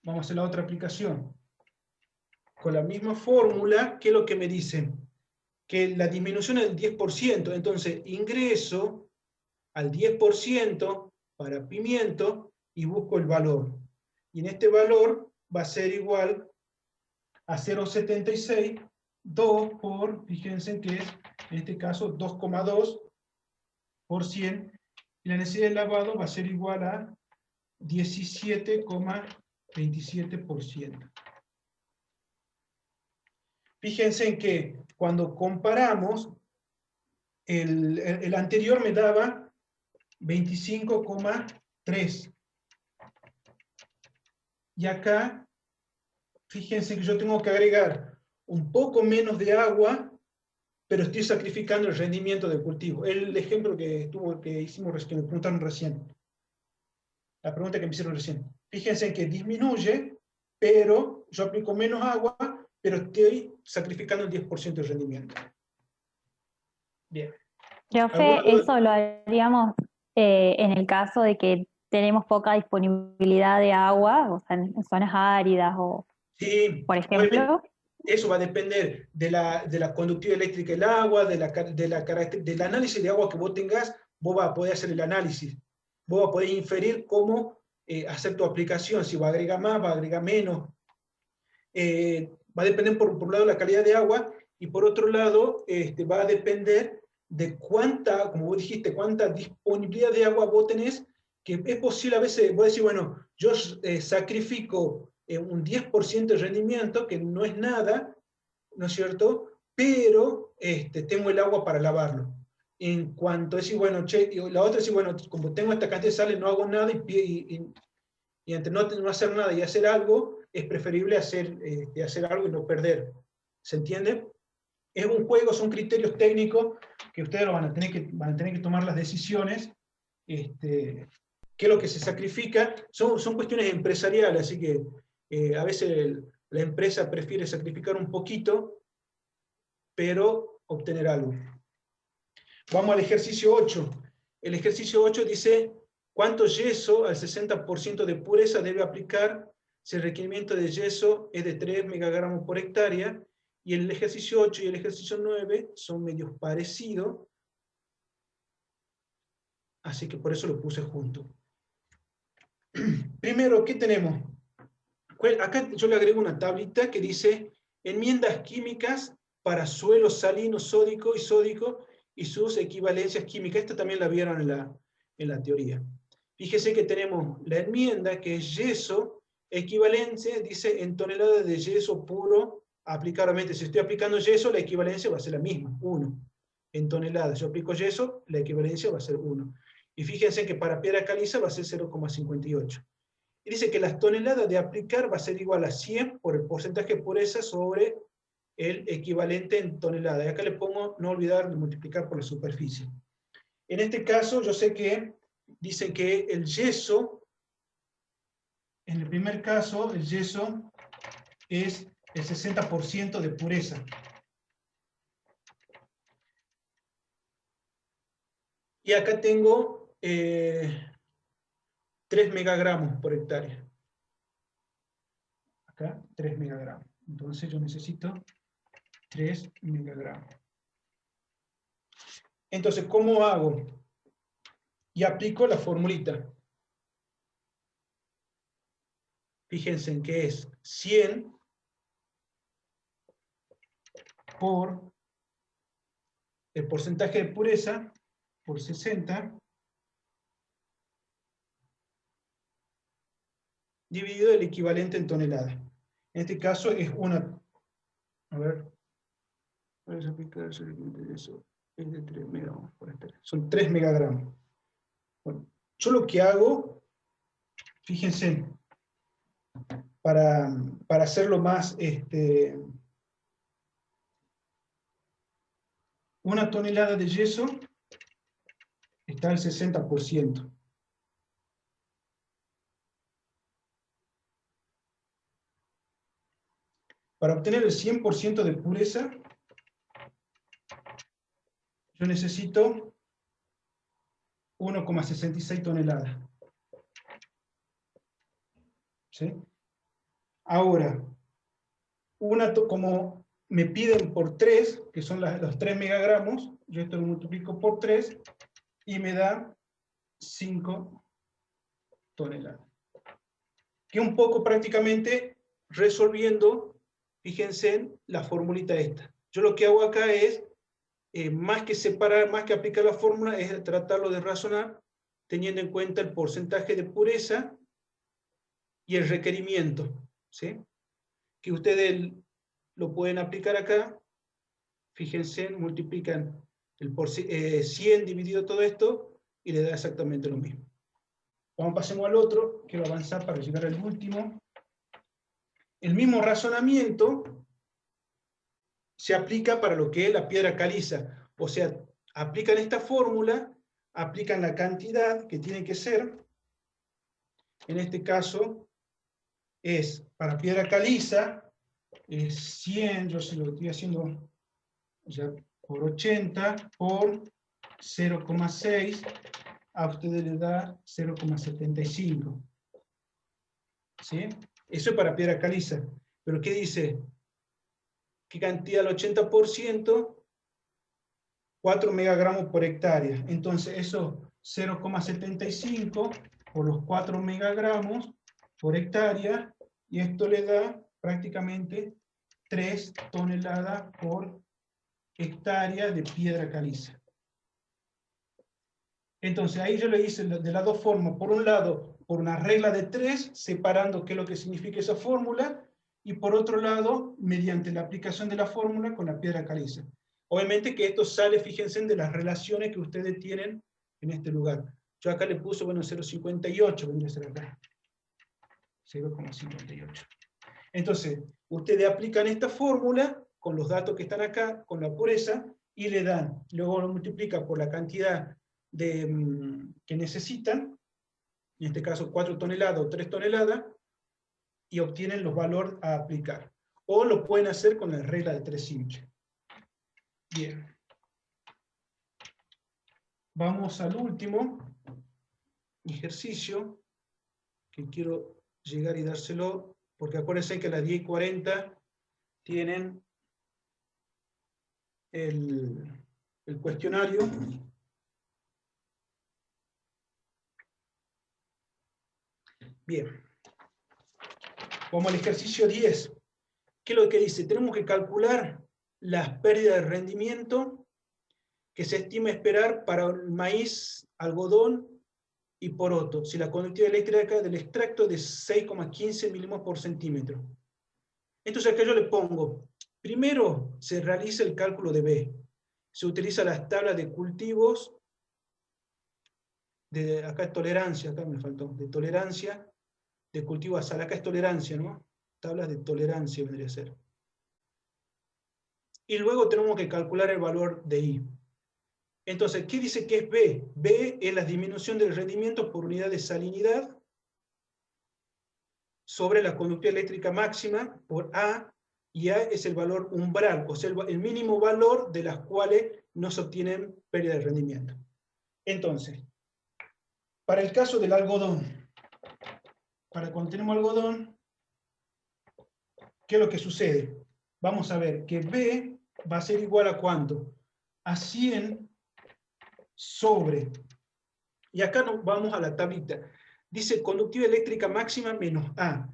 Vamos a hacer la otra aplicación. Con la misma fórmula, ¿qué es lo que me dice? Que la disminución es del 10%. Entonces, ingreso al 10% para pimiento y busco el valor. Y en este valor va a ser igual a 0,76, 2 por, fíjense que es, en este caso, 2,2 por 100. Y la necesidad de lavado va a ser igual a 17,27%. Fíjense en que cuando comparamos el anterior me daba 25,3. Y acá, fíjense que yo tengo que agregar un poco menos de agua, pero estoy sacrificando el rendimiento del cultivo. El ejemplo que hicimos, que me preguntaron recién. La pregunta que me hicieron recién. Fíjense que disminuye, pero yo aplico menos agua, pero estoy sacrificando el 10% de rendimiento. Bien. Profe, eso lo haríamos en el caso de que tenemos poca disponibilidad de agua, o sea, en zonas áridas, o Sí, por ejemplo. Eso va a depender de la conductividad eléctrica del agua, del análisis de agua que vos tengas. Vos vas a poder hacer el análisis. Vos vas a poder inferir cómo hacer tu aplicación, si va a agregar más, va a agregar menos. Va a depender por un lado de la calidad de agua, y por otro lado va a depender de cuánta, como vos dijiste, cuánta disponibilidad de agua vos tenés, que es posible a veces, vos decís, bueno, yo sacrifico un 10% de rendimiento, que no es nada, ¿no es cierto? Pero tengo el agua para lavarlo. En cuanto a decir, bueno, che, y la otra es decir, bueno, como tengo esta cantidad de sales, no hago nada, y entre no hacer nada y hacer algo, es preferible hacer algo y no perder. ¿Se entiende? Es un juego, son criterios técnicos que ustedes van a tener que tomar las decisiones. ¿Qué es lo que se sacrifica? Son cuestiones empresariales, así que a veces la empresa prefiere sacrificar un poquito, pero obtener algo. Vamos al ejercicio 8. El ejercicio 8 dice, ¿cuánto yeso al 60% de pureza debe aplicar si el requerimiento de yeso es de 3 megagramos por hectárea? Y el ejercicio 8 y el ejercicio 9 son medios parecidos, así que por eso lo puse junto. Primero, ¿qué tenemos? Acá yo le agrego una tablita que dice enmiendas químicas para suelo salino, sódico y sódico y sus equivalencias químicas. Esta también la vieron en la teoría. Fíjese que tenemos la enmienda, que es yeso, equivalencia, dice en toneladas de yeso puro aplicado. Si estoy aplicando yeso, la equivalencia va a ser la misma, 1. En toneladas, yo aplico yeso, la equivalencia va a ser 1. Y fíjense que para piedra caliza va a ser 0,58. Y dice que las toneladas de aplicar va a ser igual a 100 por el porcentaje de pureza sobre el equivalente en toneladas. Y acá le pongo, no olvidar de multiplicar por la superficie. En este caso, yo sé que dicen que el yeso, en el primer caso, el yeso es el 60% de pureza. Y acá tengo 3 megagramos por hectárea. Acá, 3 megagramos. Entonces yo necesito 3 megagramos. Entonces, ¿cómo hago? Y aplico la formulita. Fíjense en que es 100 por el porcentaje de pureza por 60 dividido el equivalente en toneladas. En este caso es una, a ver, puedes aplicar eso, es de 3 megagramos por hectárea. Son 3 megagramos. Bueno, yo lo que hago, fíjense, para hacerlo más, una tonelada de yeso está al 60%. Para obtener el 100% de pureza, yo necesito 1,66 toneladas. ¿Sí? Ahora, como me piden por 3, que son los 3 megagramos, yo esto lo multiplico por 3 y me da 5 toneladas. Que un poco prácticamente resolviendo, fíjense en la formulita esta. Yo lo que hago acá es, más que separar, más que aplicar la fórmula, es tratarlo de razonar teniendo en cuenta el porcentaje de pureza y el requerimiento, ¿sí? Que ustedes lo pueden aplicar acá. Fíjense, multiplican 100 dividido todo esto, y le da exactamente lo mismo. Vamos, pasemos al otro, quiero avanzar para llegar al último. El mismo razonamiento se aplica para lo que es la piedra caliza. O sea, aplican esta fórmula, aplican la cantidad que tiene que ser. En este caso, es para piedra caliza, es 100, yo se lo estoy haciendo ya por 80, por 0,6, a ustedes les da 0,75. ¿Sí? Eso es para piedra caliza. Pero ¿qué dice? ¿Qué cantidad al 80%? 4 megagramos por hectárea. Entonces eso 0,75 por los 4 megagramos por hectárea, y esto le da prácticamente 3 toneladas por hectárea de piedra caliza. Entonces ahí yo le hice de las dos formas. Por un lado, por una regla de 3, separando qué es lo que significa esa fórmula, y por otro lado, mediante la aplicación de la fórmula con la piedra caliza. Obviamente que esto sale, fíjense, de las relaciones que ustedes tienen en este lugar. Yo acá le puse, bueno, 0,58, vendría a ser acá. 0,58. Entonces, ustedes aplican esta fórmula con los datos que están acá, con la pureza, y le dan, luego lo multiplica por la cantidad que necesitan, en este caso 4 toneladas o 3 toneladas, y obtienen los valores a aplicar. O lo pueden hacer con la regla de 3 simple. Bien. Vamos al último ejercicio, que quiero llegar y dárselo, porque acuérdense que a las 10:40 tienen el cuestionario. Bien. Como el ejercicio 10, ¿qué es lo que dice? Tenemos que calcular las pérdidas de rendimiento que se estima esperar para el maíz, algodón y poroto, si la conductividad eléctrica del extracto es de 6,15 milímetros por centímetro. Entonces acá yo le pongo, primero se realiza el cálculo de B. Se utiliza las tablas de cultivos, acá es tolerancia, acá me faltó, de tolerancia, de cultivo a sal, acá es tolerancia, ¿no? Tablas de tolerancia vendría a ser. Y luego tenemos que calcular el valor de I. Entonces, ¿qué dice que es B? B es la disminución del rendimiento por unidad de salinidad sobre la conductividad eléctrica máxima por A, y A es el valor umbral, o sea, el mínimo valor de las cuales no se obtienen pérdida de rendimiento. Entonces, para el caso del algodón, para cuando tenemos algodón, ¿qué es lo que sucede? Vamos a ver que B va a ser igual a ¿cuánto? A 100 sobre, y acá nos vamos a la tablita, dice conductividad eléctrica máxima menos A.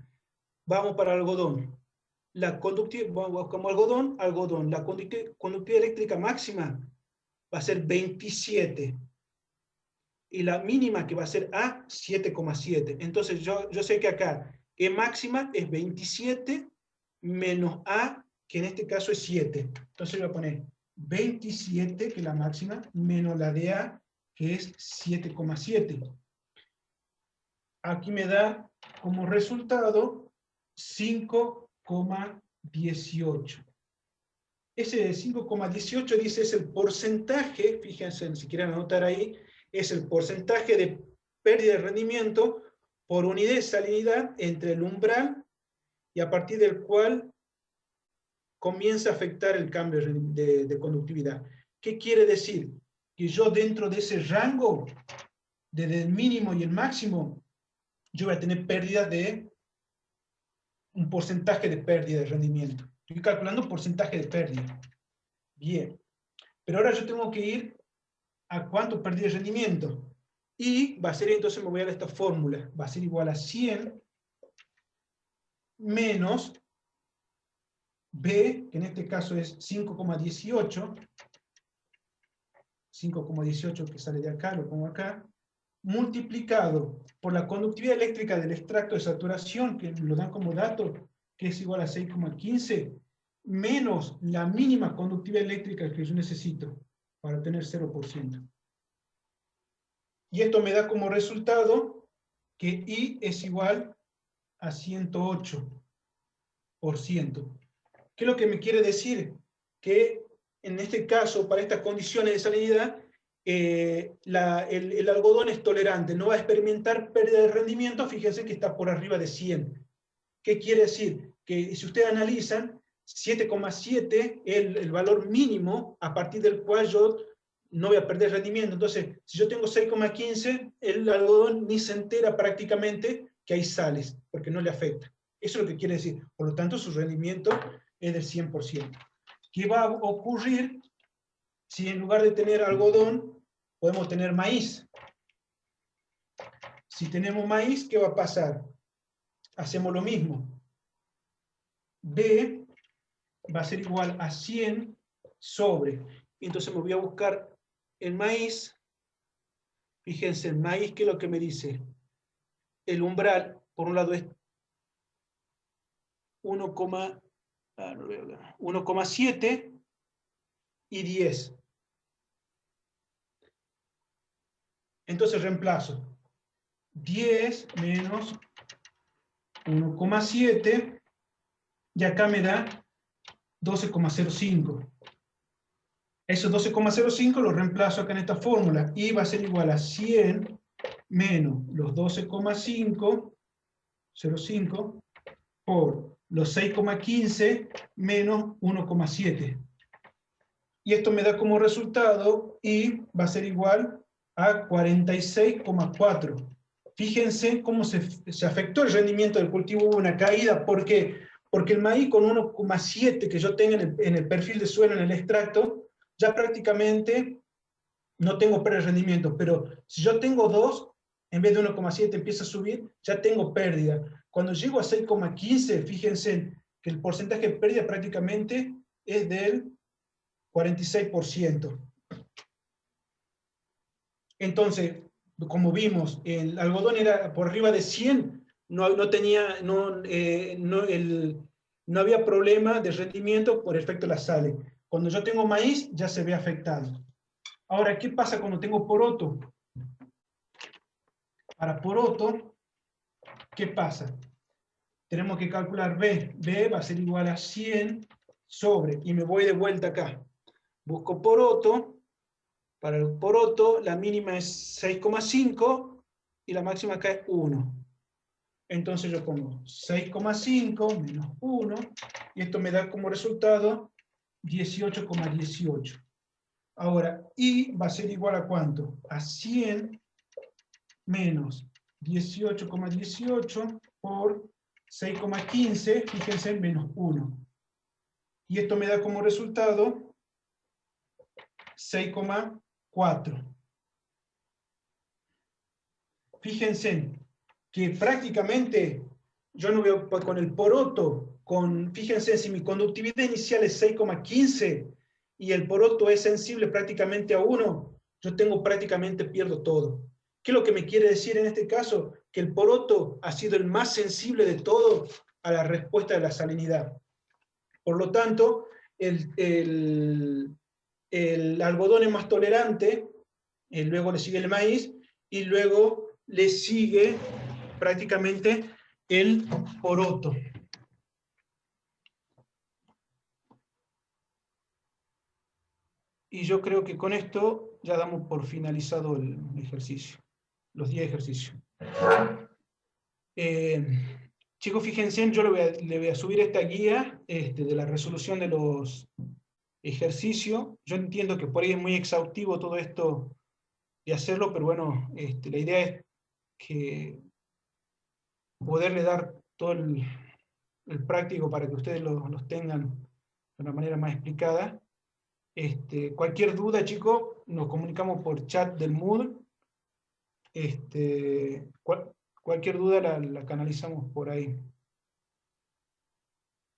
Vamos para algodón. La conductividad, como algodón, la conductividad eléctrica máxima va a ser 27. Y la mínima que va a ser A, 7,7. Entonces yo sé que acá E máxima es 27 menos A, que en este caso es 7. Entonces voy a poner 27, que es la máxima, menos la de A, que es 7,7. Aquí me da como resultado 5,18. Ese 5,18 dice es el porcentaje, fíjense si quieren anotar ahí, es el porcentaje de pérdida de rendimiento por unidad de salinidad entre el umbral y a partir del cual comienza a afectar el cambio de conductividad. ¿Qué quiere decir? Que yo dentro de ese rango, desde el mínimo y el máximo, yo voy a tener pérdida de un porcentaje de pérdida de rendimiento. Estoy calculando porcentaje de pérdida. Bien. Pero ahora yo tengo que ir a cuánto perdí de rendimiento. Y va a ser, entonces me voy a dar esta fórmula. Va a ser igual a 100 menos B, que en este caso es 5,18. 5,18 que sale de acá, lo pongo acá. Multiplicado por la conductividad eléctrica del extracto de saturación, que lo dan como dato, que es igual a 6,15, menos la mínima conductividad eléctrica que yo necesito para obtener 0%. Y esto me da como resultado que I es igual a 108%. ¿Qué es lo que me quiere decir? Que en este caso, para estas condiciones de salinidad, el algodón es tolerante, no va a experimentar pérdida de rendimiento, fíjense que está por arriba de 100. ¿Qué quiere decir? Que si ustedes analizan, 7,7 es el valor mínimo a partir del cual yo no voy a perder rendimiento. Entonces, si yo tengo 6,15, el algodón ni se entera prácticamente que hay sales, porque no le afecta. Eso es lo que quiere decir. Por lo tanto, su rendimiento es del 100%. ¿Qué va a ocurrir si en lugar de tener algodón, podemos tener maíz? Si tenemos maíz, ¿qué va a pasar? Hacemos lo mismo. B va a ser igual a 100 sobre. Entonces me voy a buscar el maíz. Fíjense, el maíz, ¿qué es lo que me dice? El umbral, por un lado, es 1,7 y 10. Entonces reemplazo 10 menos 1,7 y acá me da 12,05. Esos 12,05 los reemplazo acá en esta fórmula y va a ser igual a 100 menos los 12,05 por los 6,15 menos 1,7. Y esto me da como resultado y va a ser igual a 46,4. Fíjense cómo se afectó el rendimiento del cultivo, hubo una caída. ¿Por qué? Porque el maíz con 1,7 que yo tenga en el perfil de suelo, en el extracto, ya prácticamente no tengo pérdida de rendimiento. Pero si yo tengo 2, en vez de 1,7 empieza a subir, ya tengo pérdida. Cuando llego a 6,15, fíjense que el porcentaje de pérdida prácticamente es del 46%. Entonces, como vimos, el algodón era por arriba de 100, no había problema de rendimiento por efecto de las sales. Cuando yo tengo maíz, ya se ve afectado. Ahora, ¿qué pasa cuando tengo poroto? Para poroto, ¿qué pasa? Tenemos que calcular B. B va a ser igual a 100 sobre, y me voy de vuelta acá. Busco poroto. Para el poroto, la mínima es 6,5 y la máxima acá es 1. Entonces yo pongo 6,5 menos 1, y esto me da como resultado 18,18. Ahora, I va a ser igual a ¿cuánto? A 100 menos 18,18 por 6,15, fíjense, menos 1. Y esto me da como resultado 6,4. Fíjense que prácticamente yo no veo con el poroto, fíjense, si mi conductividad inicial es 6,15 y el poroto es sensible prácticamente a 1, yo pierdo todo. ¿Qué es lo que me quiere decir en este caso? Que el poroto ha sido el más sensible de todo a la respuesta de la salinidad. Por lo tanto, el algodón es más tolerante, luego le sigue el maíz, y luego le sigue prácticamente el poroto. Y yo creo que con esto ya damos por finalizado el ejercicio, los 10 ejercicios. Chicos, fíjense, yo le voy a subir esta guía de la resolución de los ejercicios. Yo entiendo que por ahí es muy exhaustivo todo esto de hacerlo, pero bueno, la idea es que poderle dar todo el práctico para que ustedes los tengan de una manera más explicada. Cualquier duda, chicos, nos comunicamos por chat del Moodle. Cualquier duda la canalizamos por ahí.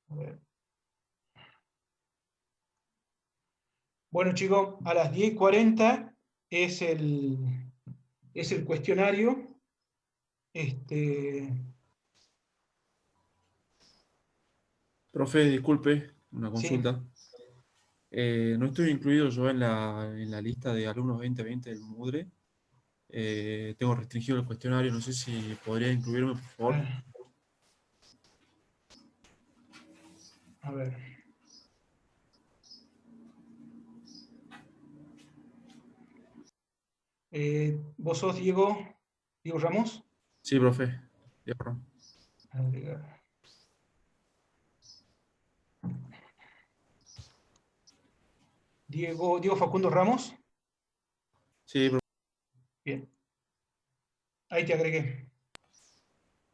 A ver. Bueno, chicos, a las 10:40 es el cuestionario. Profe, disculpe, una Sí. consulta. No estoy incluido yo en la lista de alumnos 2020 del MUDRE. Tengo restringido el cuestionario, no sé si podría incluirme, por favor. A ver. ¿Vos sos Diego Ramos? Sí, profe. Diego Ramos. Agregar. Diego Facundo Ramos. Sí, profe. Bien. Ahí te agregué.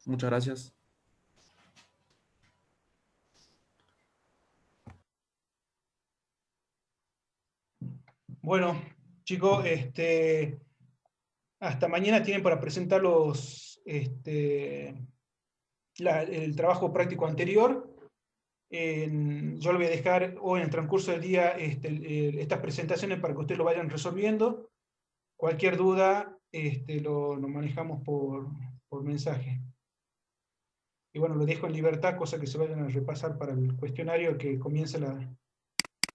Muchas gracias. Bueno, chicos, hasta mañana tienen para presentar el trabajo práctico anterior. Yo lo voy a dejar hoy en el transcurso del día estas presentaciones para que ustedes lo vayan resolviendo. Cualquier duda lo manejamos por mensaje. Y bueno, lo dejo en libertad, cosa que se vayan a repasar para el cuestionario que comienza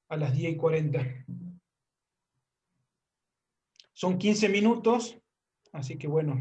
a las 10:40. Son 15 minutos, así que bueno,